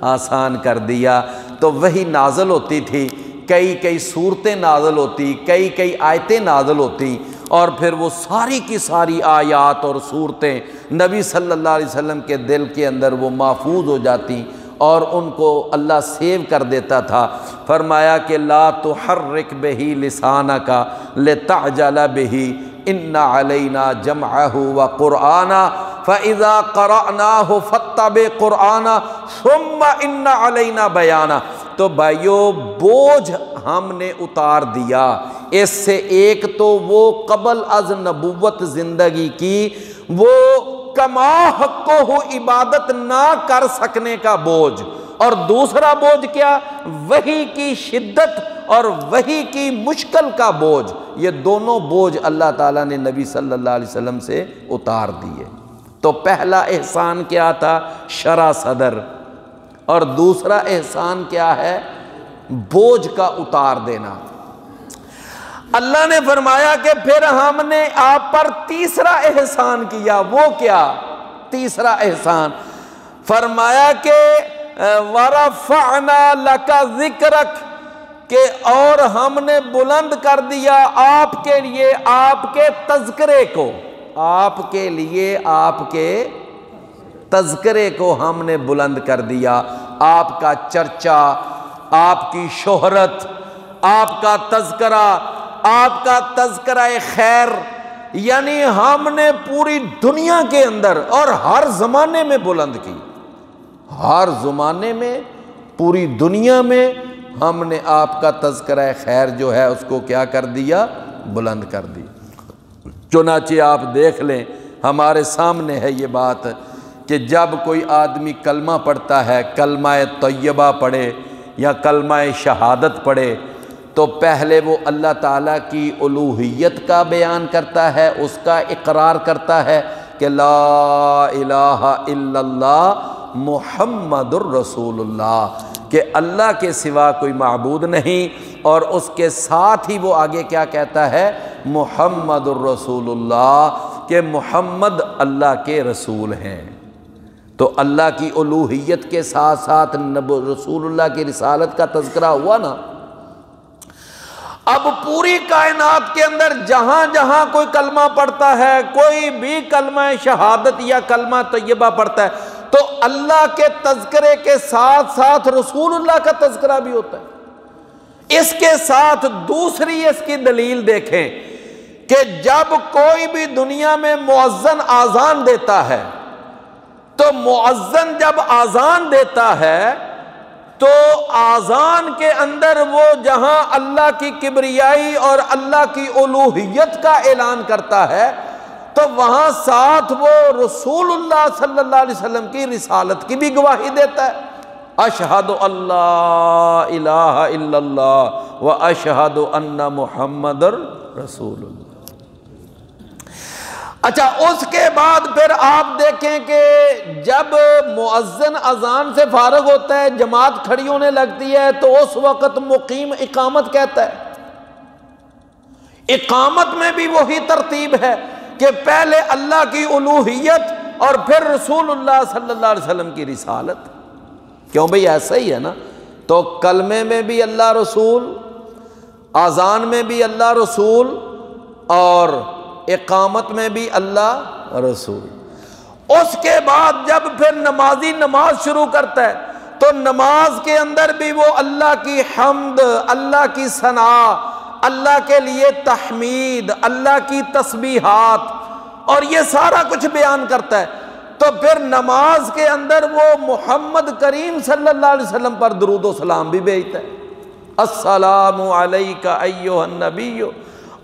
آسان کر دیا۔ تو وحی نازل ہوتی تھی، کئی صورتیں نازل ہوتی، کئی آیتیں نازل ہوتی، اور پھر وہ ساری کی ساری آیات اور صورتیں نبی صلی اللہ علیہ وسلم کے دل کے اندر وہ محفوظ ہو جاتی اور ان کو اللہ سیو کر دیتا تھا۔ فرمایا کہ لا تحرک بہ لسانک لتعجل بہ ان علینا جمعہ وقرآنہ فاذا قرأناہ فاتبع قرآنہ ثم ان علینا بیانہ۔ تو بھائیو بوجھ ہم نے اتار دیا، اس سے ایک تو وہ قبل از نبوت زندگی کی وہ کما حقہ عبادت نہ کر سکنے کا بوجھ، اور دوسرا بوجھ کیا؟ وحی کی شدت اور وحی کی مشکل کا بوجھ۔ یہ دونوں بوجھ اللہ تعالیٰ نے نبی صلی اللہ علیہ وسلم سے اتار دیے۔ تو پہلا احسان کیا تھا؟ شرح صدر، اور دوسرا احسان کیا ہے؟ بوجھ کا اتار دینا۔ اللہ نے فرمایا کہ پھر ہم نے آپ پر تیسرا احسان کیا۔ وہ کیا تیسرا احسان؟ فرمایا کہ وَرَفَعْنَا لَكَ ذِكْرَكَ، کہ اور ہم نے بلند کر دیا آپ کے لیے آپ کے تذکرے کو، آپ کے لیے آپ کے تذکرے کو ہم نے بلند کر دیا۔ آپ کا چرچا، آپ کی شہرت، آپ کا تذکرہ، آپ کا تذکرہ خیر، یعنی ہم نے پوری دنیا کے اندر اور ہر زمانے میں بلند کی، ہر زمانے میں پوری دنیا میں ہم نے آپ کا تذکرہ خیر جو ہے اس کو کیا کر دیا؟ بلند کر دی۔ چنانچہ آپ دیکھ لیں ہمارے سامنے ہے یہ بات کہ جب کوئی آدمی کلمہ پڑھتا ہے، کلمہ طیبہ پڑھے یا کلمہ شہادت پڑھے، تو پہلے وہ اللہ تعالیٰ کی الوہیت کا بیان کرتا ہے، اس کا اقرار کرتا ہے کہ لا الہ الا اللہ محمد الرسول اللہ، کہ اللہ کے سوا کوئی معبود نہیں، اور اس کے ساتھ ہی وہ آگے کیا کہتا ہے؟ محمد الرسول اللہ، کہ محمد اللہ کے رسول ہیں۔ تو اللہ کی الوہیت کے ساتھ ساتھ رسول اللہ کی رسالت کا تذکرہ ہوا نا۔ اب پوری کائنات کے اندر جہاں جہاں کوئی کلمہ پڑھتا ہے، کوئی بھی کلمہ شہادت یا کلمہ طیبہ پڑھتا ہے، تو اللہ کے تذکرے کے ساتھ ساتھ رسول اللہ کا تذکرہ بھی ہوتا ہے۔ اس کے ساتھ دوسری اس کی دلیل دیکھیں کہ جب کوئی بھی دنیا میں مؤذن آذان دیتا ہے، تو مؤذن جب آذان دیتا ہے تو آذان کے اندر وہ جہاں اللہ کی کبریائی اور اللہ کی الوہیت کا اعلان کرتا ہے تو وہاں ساتھ وہ رسول اللہ صلی اللہ علیہ وسلم کی رسالت کی بھی گواہی دیتا ہے، اشہد اللہ الہ الا اللہ و اشہد ان محمد رسول اللہ۔ اچھا، اس کے بعد پھر آپ دیکھیں کہ جب مؤذن اذان سے فارغ ہوتا ہے، جماعت کھڑی ہونے لگتی ہے، تو اس وقت مقیم اقامت کہتا ہے۔ اقامت میں بھی وہی ترتیب ہے کہ پہلے اللہ کی الوہیت اور پھر رسول اللہ صلی اللہ علیہ وسلم کی رسالت۔ کیوں بھئی ایسا ہی ہے نا؟ تو کلمے میں بھی اللہ رسول، اذان میں بھی اللہ رسول، اور اقامت میں بھی اللہ رسول۔ اس کے بعد جب پھر نمازی نماز شروع کرتا ہے تو نماز کے اندر بھی وہ اللہ کی حمد، اللہ کی ثنا، اللہ کے لیے تحمید، اللہ کی تسبیحات اور یہ سارا کچھ بیان کرتا ہے۔ تو پھر نماز کے اندر وہ محمد کریم صلی اللہ علیہ وسلم پر درود و سلام بھی بھیجتا ہے، السلام علیک ایھا النبی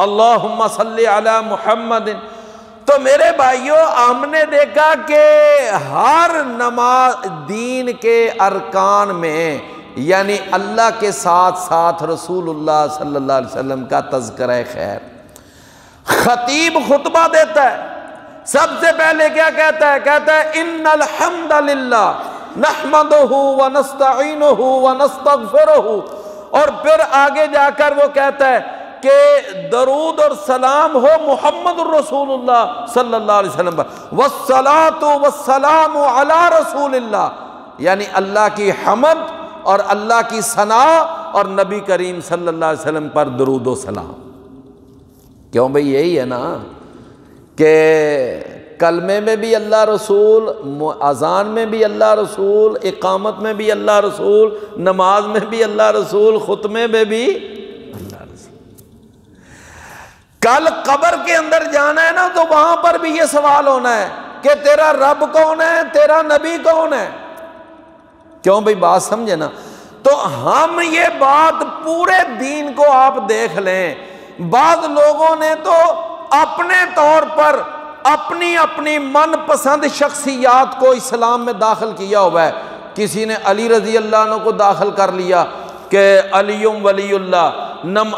اللہم صلی علی محمد۔ تو میرے بھائیوں، ہم نے دیکھا کہ ہر نماز دین کے ارکان میں یعنی اللہ کے ساتھ ساتھ رسول اللہ صلی اللہ علیہ وسلم کا تذکرہ خیر۔ خطیب خطبہ دیتا ہے، سب سے پہلے کیا کہتا ہے؟ کہتا ہے ان الحمد للہ نحمدہ ونستعینہ ونستغفرہ، اور پھر آگے جا کر وہ کہتا ہے کہ درود اور سلام ہو محمد الرسول اللہ صلی اللہ علیہ وسلم پر، والصلاۃ والسلام علی رسول اللہ، یعنی اللہ کی حمد اور اللہ کی ثنا اور نبی کریم صلی اللہ علیہ وسلم پر درود و سلام۔ کیوں بھئی یہی ہے نا کہ کلمے میں بھی اللہ رسول، اذان میں بھی اللہ رسول، اقامت میں بھی اللہ رسول، نماز میں بھی اللہ رسول، خطبے میں بھی اللہ رسول۔ کل قبر کے اندر جانا ہے نا تو وہاں پر بھی یہ سوال ہونا ہے کہ تیرا رب کون ہے، تیرا نبی کون ہے؟ کیوں بھئی بات سمجھے نا؟ تو ہم یہ بات پورے دین کو آپ دیکھ لیں، بعض لوگوں نے تو اپنے طور پر اپنی اپنی من پسند شخصیات کو اسلام میں داخل کیا ہوا ہے۔ کسی نے علی رضی اللہ عنہ کو داخل کر لیا کہ علی ولی اللہ،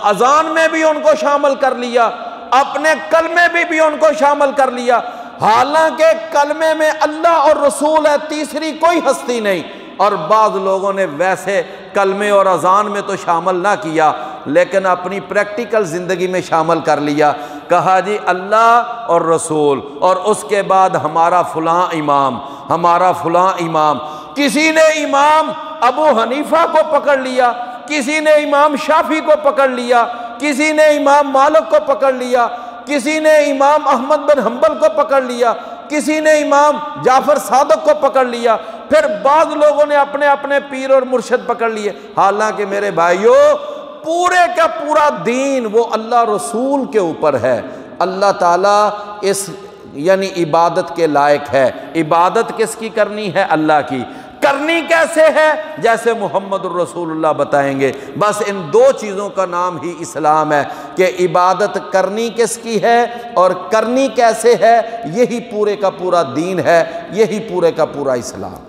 اذان میں بھی ان کو شامل کر لیا، اپنے کلمے میں بھی ان کو شامل کر لیا، حالانکہ کلمے میں اللہ اور رسول ہے، تیسری کوئی ہستی نہیں۔ اور بعض لوگوں نے ویسے کلمے اور اذان میں تو شامل نہ کیا لیکن اپنی پریکٹیکل زندگی میں شامل کر لیا، کہا جی اللہ اور رسول اور اس کے بعد ہمارا فلاں امام، ہمارا فلاں امام۔ کسی نے امام ابو حنیفہ کو پکڑ لیا، کسی نے امام شافعی کو پکڑ لیا، کسی نے امام مالک کو پکڑ لیا، کسی نے امام احمد بن حنبل کو پکڑ لیا، کسی نے امام جعفر صادق کو پکڑ لیا، پھر بعض لوگوں نے اپنے اپنے پیر اور مرشد پکڑ لیے۔ حالانکہ میرے بھائیوں، پورے کا پورا دین وہ اللہ رسول کے اوپر ہے۔ اللہ تعالیٰ اس یعنی عبادت کے لائق ہے۔ عبادت کس کی کرنی ہے؟ اللہ کی۔ کرنی کیسے ہے؟ جیسے محمد الرسول اللہ بتائیں گے۔ بس ان دو چیزوں کا نام ہی اسلام ہے کہ عبادت کرنی کس کی ہے اور کرنی کیسے ہے، یہی پورے کا پورا دین ہے، یہی پورے کا پورا اسلام۔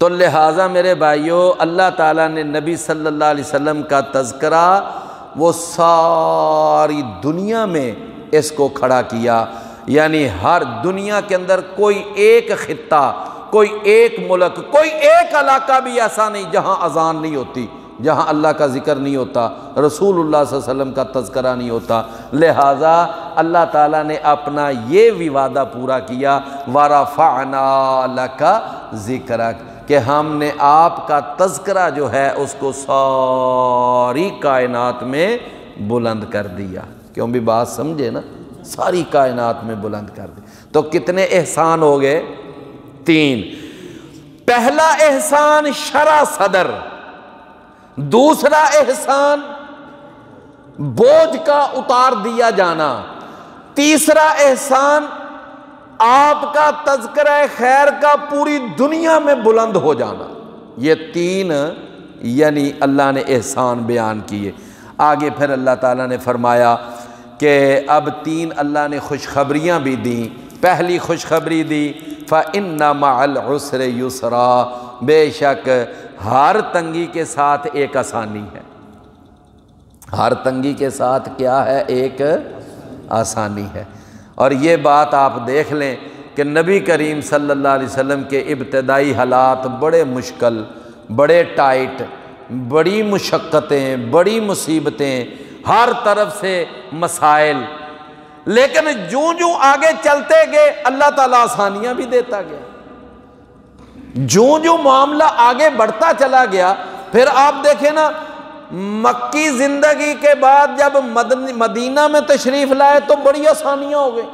تو لہٰذا میرے بھائیوں، اللہ تعالیٰ نے نبی صلی اللہ علیہ وسلم کا تذکرہ وہ ساری دنیا میں اس کو کھڑا کیا، یعنی ہر دنیا کے اندر کوئی ایک خطہ، کوئی ایک ملک، کوئی ایک علاقہ بھی ایسا نہیں جہاں اذان نہیں ہوتی، جہاں اللہ کا ذکر نہیں ہوتا، رسول اللہ صلی اللہ علیہ وسلم کا تذکرہ نہیں ہوتا۔ لہٰذا اللہ تعالیٰ نے اپنا یہ بھی وعدہ پورا کیا، وَرَفَعْنَا لَكَ ذِكْرَكَ، کہ ہم نے آپ کا تذکرہ جو ہے اس کو ساری کائنات میں بلند کر دیا۔ کیوں بھی بات سمجھے نا؟ ساری کائنات میں بلند کر دی۔ تو کتنے احسان ہو گئے؟ 3۔ پہلا احسان شرع صدر، دوسرا احسان بوجھ کا اتار دیا جانا، تیسرا احسان آپ کا تذکرہ خیر کا پوری دنیا میں بلند ہو جانا۔ یہ 3 یعنی اللہ نے احسان بیان کیے۔ آگے پھر اللہ تعالیٰ نے فرمایا کہ اب 3 اللہ نے خوشخبریاں بھی دیں۔ پہلی خوشخبری دی فَإِنَّ مَعَ الْعُسْرِ يُسْرًا، بے شک ہر تنگی کے ساتھ ایک آسانی ہے۔ ہر تنگی کے ساتھ کیا ہے؟ ایک آسانی ہے۔ اور یہ بات آپ دیکھ لیں کہ نبی کریم صلی اللہ علیہ وسلم کے ابتدائی حالات بڑے مشکل، بڑے ٹائٹ، بڑی مشقتیں، بڑی مصیبتیں، ہر طرف سے مسائل، لیکن جوں آگے چلتے گئے اللہ تعالیٰ آسانیاں بھی دیتا گیا۔ جوں معاملہ آگے بڑھتا چلا گیا، پھر آپ دیکھیں نا، مکی زندگی کے بعد جب مدینہ میں تشریف لائے تو بڑی آسانیاں ہو گئی۔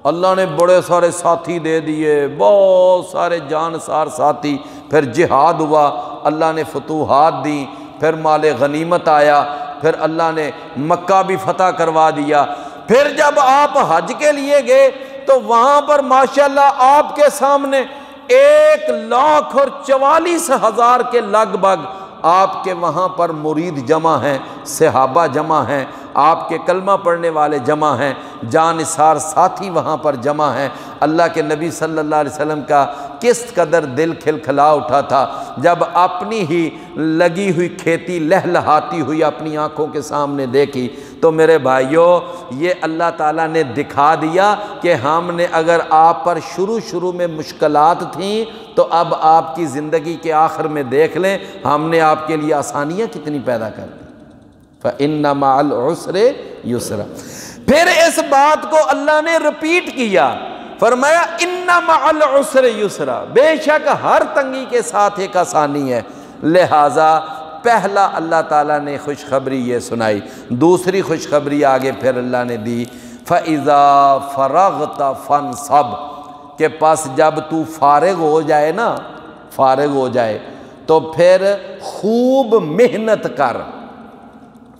اللہ نے بڑے سارے ساتھی دے دیے، بہت سارے جانسار ساتھی، پھر جہاد ہوا، اللہ نے فتوحات دیں، پھر مال غنیمت آیا، پھر اللہ نے مکہ بھی فتح کروا دیا۔ پھر جب آپ حج کے لیے گئے تو وہاں پر ماشاءاللہ آپ کے سامنے 1,44,000 کے لگ بھگ آپ کے وہاں پر مرید جمع ہیں، صحابہ جمع ہیں، آپ کے کلمہ پڑھنے والے جمع ہیں، جانثار ساتھی وہاں پر جمع ہیں۔ اللہ کے نبی صلی اللہ علیہ وسلم کا کس قدر دل کھلکھلا اٹھا تھا جب اپنی ہی لگی ہوئی کھیتی لہلہاتی ہوئی اپنی آنکھوں کے سامنے دیکھی۔ تو میرے بھائیوں، یہ اللہ تعالیٰ نے دکھا دیا کہ ہم نے اگر آپ پر شروع میں مشکلات تھیں تو اب آپ کی زندگی کے آخر میں دیکھ لیں ہم نے آپ کے لیے آسانیاں کتنی پیدا کر دی۔ فَإِنَّ مَعَ الْعُسْرِ يُسْرًا۔ پھر اس بات کو اللہ نے رپیٹ کیا، فرمایا اِنَّ مَعَ الْعُسْرِ يُسْرًا، بے شک ہر تنگی کے ساتھ ایک آسانی ہے۔ لہٰذا پہلا اللہ تعالیٰ نے خوشخبری یہ سنائی۔ دوسری خوشخبری آگے پھر اللہ نے دی فَإِذَا فَرَغْتَ فَانْصَبْ، کہ پس جب تو فارغ ہو جائے نا، فارغ ہو جائے تو پھر خوب محنت کر۔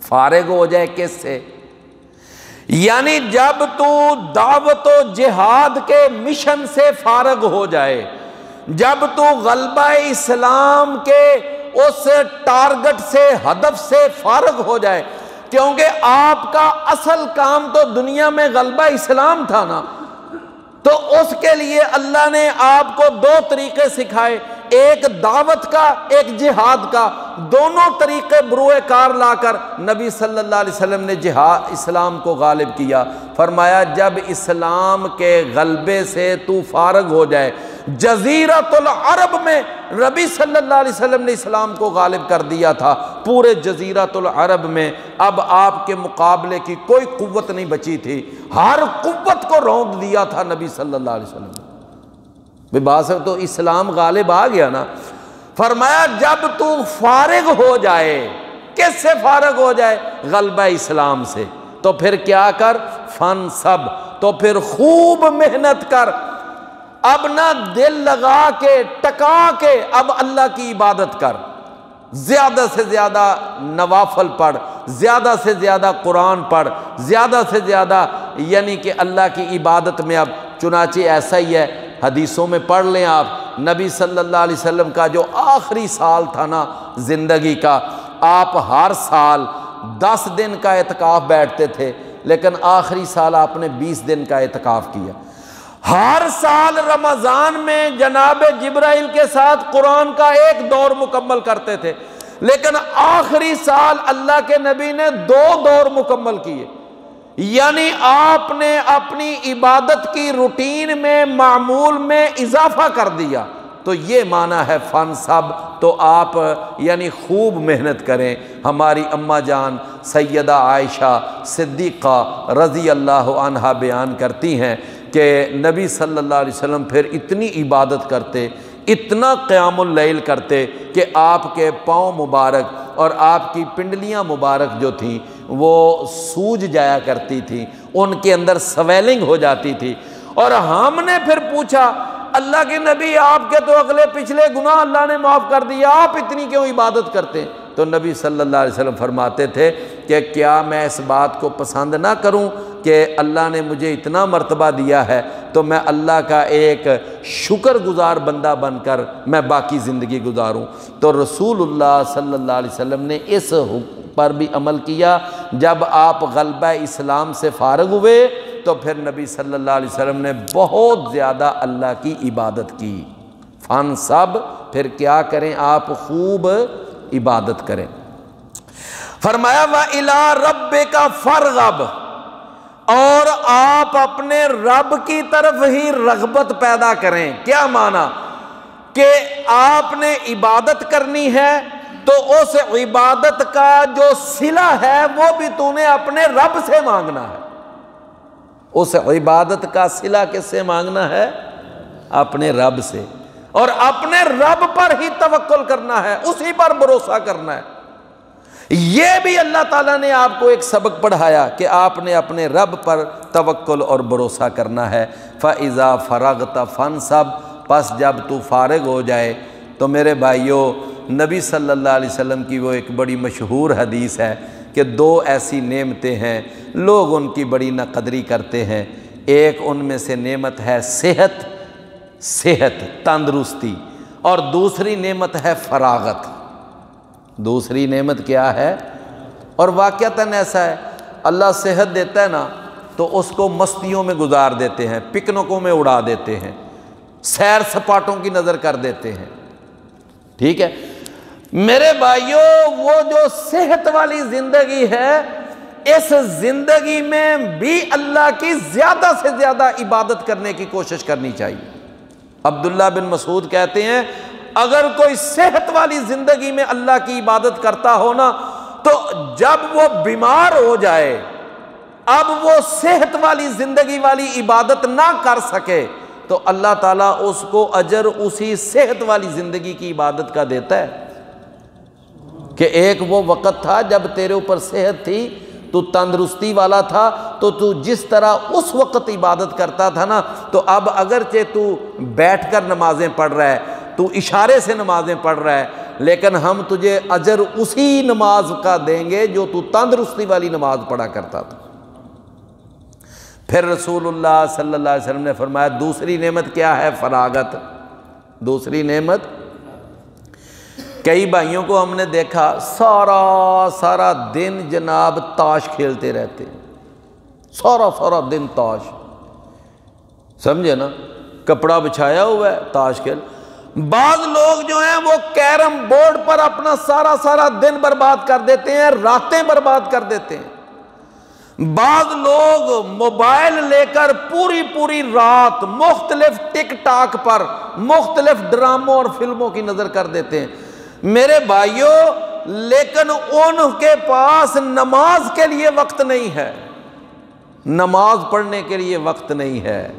فارغ ہو جائے کس سے؟ یعنی جب تو دعوت و جہاد کے مشن سے فارغ ہو جائے، جب تو غلبہ اسلام کے اس ٹارگٹ سے، ہدف سے فارغ ہو جائے، کیونکہ آپ کا اصل کام تو دنیا میں غلبہ اسلام تھا نا، تو اس کے لیے اللہ نے آپ کو 2 طریقے سکھائے، ایک دعوت کا، ایک جہاد کا، دونوں طریقے بروئے کار لا کر نبی صلی اللہ علیہ وسلم نے جہاد اسلام کو غالب کیا۔ فرمایا جب اسلام کے غلبے سے تو فارغ ہو جائے، جزیرۃ العرب میں نبی صلی اللہ علیہ وسلم نے اسلام کو غالب کر دیا تھا، پورے جزیرۃ العرب میں اب آپ کے مقابلے کی کوئی قوت نہیں بچی تھی، ہر قوت کو رونق دیا تھا نبی صلی اللہ علیہ وسلم۔ بس تو اسلام غالب آ گیا نا۔ فرمایا جب تو فارغ ہو جائے، کس سے فارغ ہو جائے؟ غلبہ اسلام سے، تو پھر کیا کر؟ فانصب، تو پھر خوب محنت کر، اب نہ دل لگا کے ٹکا کے اب اللہ کی عبادت کر، زیادہ سے زیادہ نوافل پڑھ، زیادہ سے زیادہ قرآن پڑھ، زیادہ سے زیادہ یعنی کہ اللہ کی عبادت میں اب چنانچہ ایسا ہی ہے، حدیثوں میں پڑھ لیں آپ، نبی صلی اللہ علیہ وسلم کا جو آخری سال تھا نا زندگی کا، آپ ہر سال 10 دن کا اعتکاف بیٹھتے تھے، لیکن آخری سال آپ نے 20 دن کا اعتکاف کیا۔ ہر سال رمضان میں جناب جبرائیل کے ساتھ قرآن کا ایک دور مکمل کرتے تھے، لیکن آخری سال اللہ کے نبی نے 2 دور مکمل کیے، یعنی آپ نے اپنی عبادت کی روٹین میں، معمول میں اضافہ کر دیا۔ تو یہ معنی ہے فانصب، تو آپ یعنی خوب محنت کریں۔ ہماری اماں جان سیدہ عائشہ صدیقہ رضی اللہ عنہا بیان کرتی ہیں کہ نبی صلی اللہ علیہ وسلم پھر اتنی عبادت کرتے، اتنا قیام اللیل کرتے کہ آپ کے پاؤں مبارک اور آپ کی پنڈلیاں مبارک جو تھیں وہ سوج جایا کرتی تھیں، ان کے اندر سویلنگ ہو جاتی تھی۔ اور ہم نے پھر پوچھا اللہ کے نبی آپ کے تو اگلے پچھلے گناہ اللہ نے معاف کر دیا، آپ اتنی کیوں عبادت کرتے ہیں؟ تو نبی صلی اللہ علیہ وسلم فرماتے تھے کہ کیا میں اس بات کو پسند نہ کروں کہ اللہ نے مجھے اتنا مرتبہ دیا ہے تو میں اللہ کا ایک شکر گزار بندہ بن کر میں باقی زندگی گزاروں۔ تو رسول اللہ صلی اللہ علیہ وسلم نے اس حکم پر بھی عمل کیا۔ جب آپ غلبہ اسلام سے فارغ ہوئے تو پھر نبی صلی اللہ علیہ وسلم نے بہت زیادہ اللہ کی عبادت کی۔ فن سب پھر کیا کریں آپ؟ خوب عبادت کریں۔ فرمایا وَإِلَىٰ رَبِّكَ فَارْغَب، اور آپ اپنے رب کی طرف ہی رغبت پیدا کریں۔ کیا معنی؟ کہ آپ نے عبادت کرنی ہے تو اس عبادت کا جو صلہ ہے وہ بھی تو نے اپنے رب سے مانگنا ہے۔ اس عبادت کا صلہ کس سے مانگنا ہے؟ اپنے رب سے، اور اپنے رب پر ہی توکل کرنا ہے، اسی پر بھروسہ کرنا ہے۔ یہ بھی اللہ تعالیٰ نے آپ کو ایک سبق پڑھایا کہ آپ نے اپنے رب پر توکل اور بھروسہ کرنا ہے۔ فَإِذَا فَرَغْتَ فَانْصَبْ، پس جب تو فارغ ہو جائے تو میرے بھائیوں، نبی صلی اللہ علیہ وسلم کی وہ ایک بڑی مشہور حدیث ہے کہ دو ایسی نعمتیں ہیں لوگ ان کی بڑی ناقدری کرتے ہیں۔ ایک ان میں سے نعمت ہے صحت تندرستی، اور دوسری نعمت ہے فراغت۔ دوسری نعمت کیا ہے؟ اور واقعتاً ایسا ہے، اللہ صحت دیتا ہے نا تو اس کو مستیوں میں گزار دیتے ہیں، پکنکوں میں اڑا دیتے ہیں، سیر سپاٹوں کی نظر کر دیتے ہیں، ٹھیک ہے میرے بھائیوں۔ وہ جو صحت والی زندگی ہے، اس زندگی میں بھی اللہ کی زیادہ سے زیادہ عبادت کرنے کی کوشش کرنی چاہیے۔ عبداللہ بن مسعود کہتے ہیں اگر کوئی صحت والی زندگی میں اللہ کی عبادت کرتا ہو نا، تو جب وہ بیمار ہو جائے، اب وہ صحت والی زندگی والی عبادت نہ کر سکے، تو اللہ تعالیٰ اس کو اجر اسی صحت والی زندگی کی عبادت کا دیتا ہے۔ کہ ایک وہ وقت تھا جب تیرے اوپر صحت تھی، تو تندرستی والا تھا، تو جس طرح اس وقت عبادت کرتا تھا نا، تو اب اگرچہ تو بیٹھ کر نمازیں پڑھ رہا ہے، تو اشارے سے نمازیں پڑھ رہا ہے، لیکن ہم تجھے اجر اسی نماز کا دیں گے جو تو تندرستی والی نماز پڑھا کرتا تھا۔ پھر رسول اللہ صلی اللہ علیہ وسلم نے فرمایا دوسری نعمت کیا ہے؟ فراغت۔ دوسری نعمت، کئی بھائیوں کو ہم نے دیکھا سارا دن جناب تاش کھیلتے رہتے، سارا دن تاش، سمجھے نا، کپڑا بچھایا ہوا ہے تاش کھیل۔ بعض لوگ جو ہیں وہ کیرم بورڈ پر اپنا سارا دن برباد کر دیتے ہیں، راتیں برباد کر دیتے ہیں۔ بعض لوگ موبائل لے کر پوری رات مختلف ٹک ٹاک پر مختلف ڈراموں اور فلموں کی نظر کر دیتے ہیں۔ میرے بھائیوں، لیکن ان کے پاس نماز کے لیے وقت نہیں ہے، نماز پڑھنے کے لیے وقت نہیں ہے،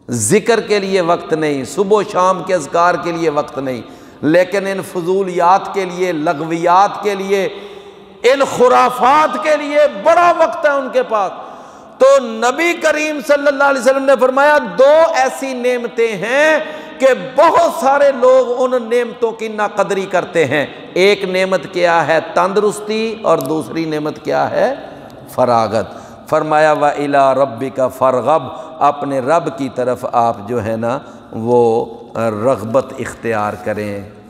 ذکر کے لیے وقت نہیں، صبح و شام کے اذکار کے لیے وقت نہیں، لیکن ان فضولیات کے لیے، لغویات کے لیے، ان خرافات کے لیے بڑا وقت ہے ان کے پاس۔ تو نبی کریم صلی اللہ علیہ وسلم نے فرمایا دو ایسی نعمتیں ہیں کہ بہت سارے لوگ ان نعمتوں کی ناقدری کرتے ہیں۔ ایک نعمت کیا ہے؟ تندرستی، اور دوسری نعمت کیا ہے؟ فراغت۔ فرمایا وَإِلَىٰ رَبِّكَ فَارْغَب، اپنے رب کی طرف آپ جو ہے نا وہ رغبت اختیار کریں۔